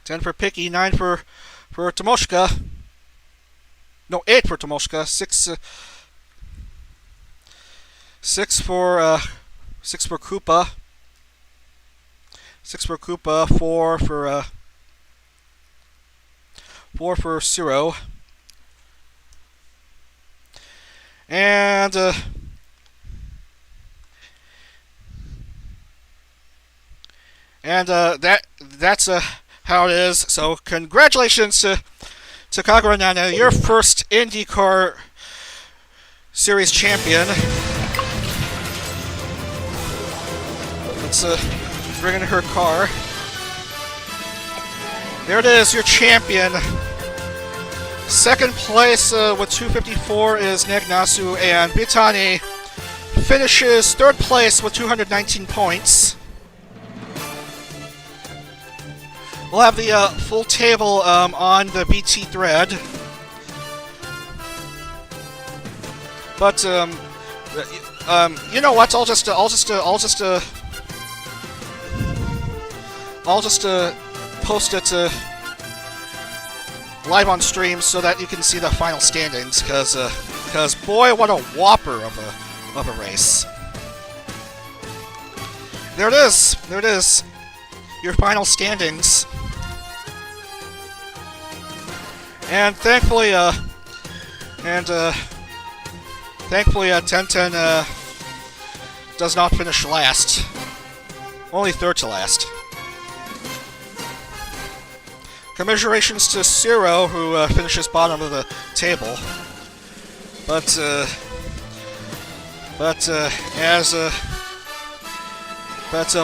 10 for Picky. 9 for Tomoshika. No, 8 for Tomoshika. 6 for Koopa. 6 for Koopa. 4 for Siro. And that's how it is. So congratulations to Kagura Nana, your first IndyCar Series champion. Let's bring in her car. There it is, your champion. Second place with 254 is Nagnasu, and Bitani finishes third place with 219 points. we'll have the full table on the BT thread. But you know what? I'll just post it live on stream so that you can see the final standings. Because boy, what a whopper of a race! There it is. There it is. Your final standings. And thankfully, thankfully, 1010 does not finish last. Only third to last. Commiserations to Zero, who finishes bottom of the table. But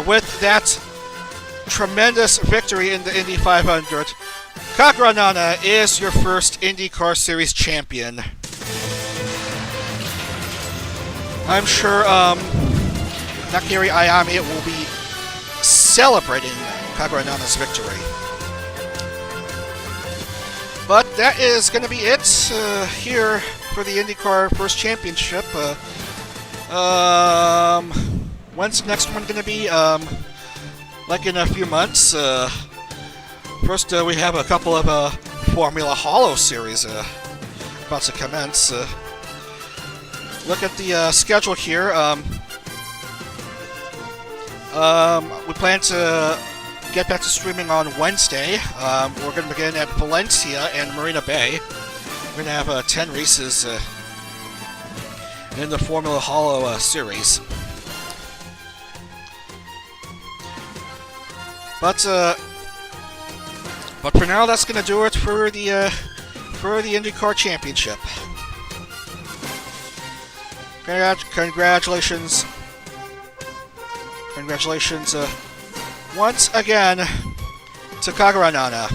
with that tremendous victory in the Indy 500, Kagranana is your first IndyCar Series champion. I'm sure Nakiri Ayami will be celebrating Kagranana's victory. But that is going to be it here for the IndyCar First Championship. When's the next one going to be? Like in a few months. First, we have a couple of Formula Hollow series about to commence. Look at the schedule here. We plan to get back to streaming on Wednesday. We're going to begin at Valencia and Marina Bay. We're going to have 10 races in the Formula Hollow series. But for now, that's going to do it for the IndyCar Championship. Congratulations once again to Kagranana,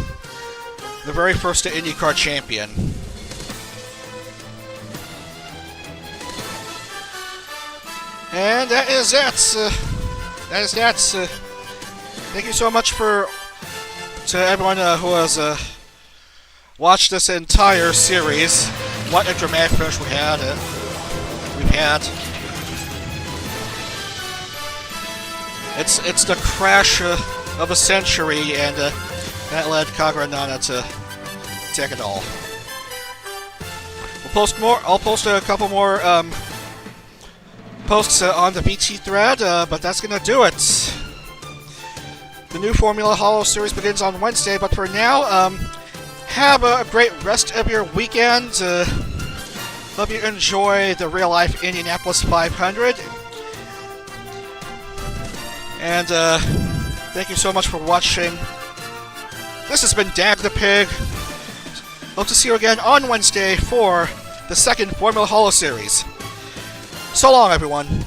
the very first IndyCar champion. And that is it. Thank you so much to everyone who has watched this entire series. What a dramatic finish we've had. It's the crash of a century, and that led Kagranana to take it all. We'll post more. I'll post a couple more posts on the BT thread, but that's gonna do it. The new Formula Hollow series begins on Wednesday, but for now, have a great rest of your weekend. Hope you enjoy the real-life Indianapolis 500. And thank you so much for watching. This has been Dag the Pig. Hope to see you again on Wednesday for the second Formula Hollow series. So long, everyone.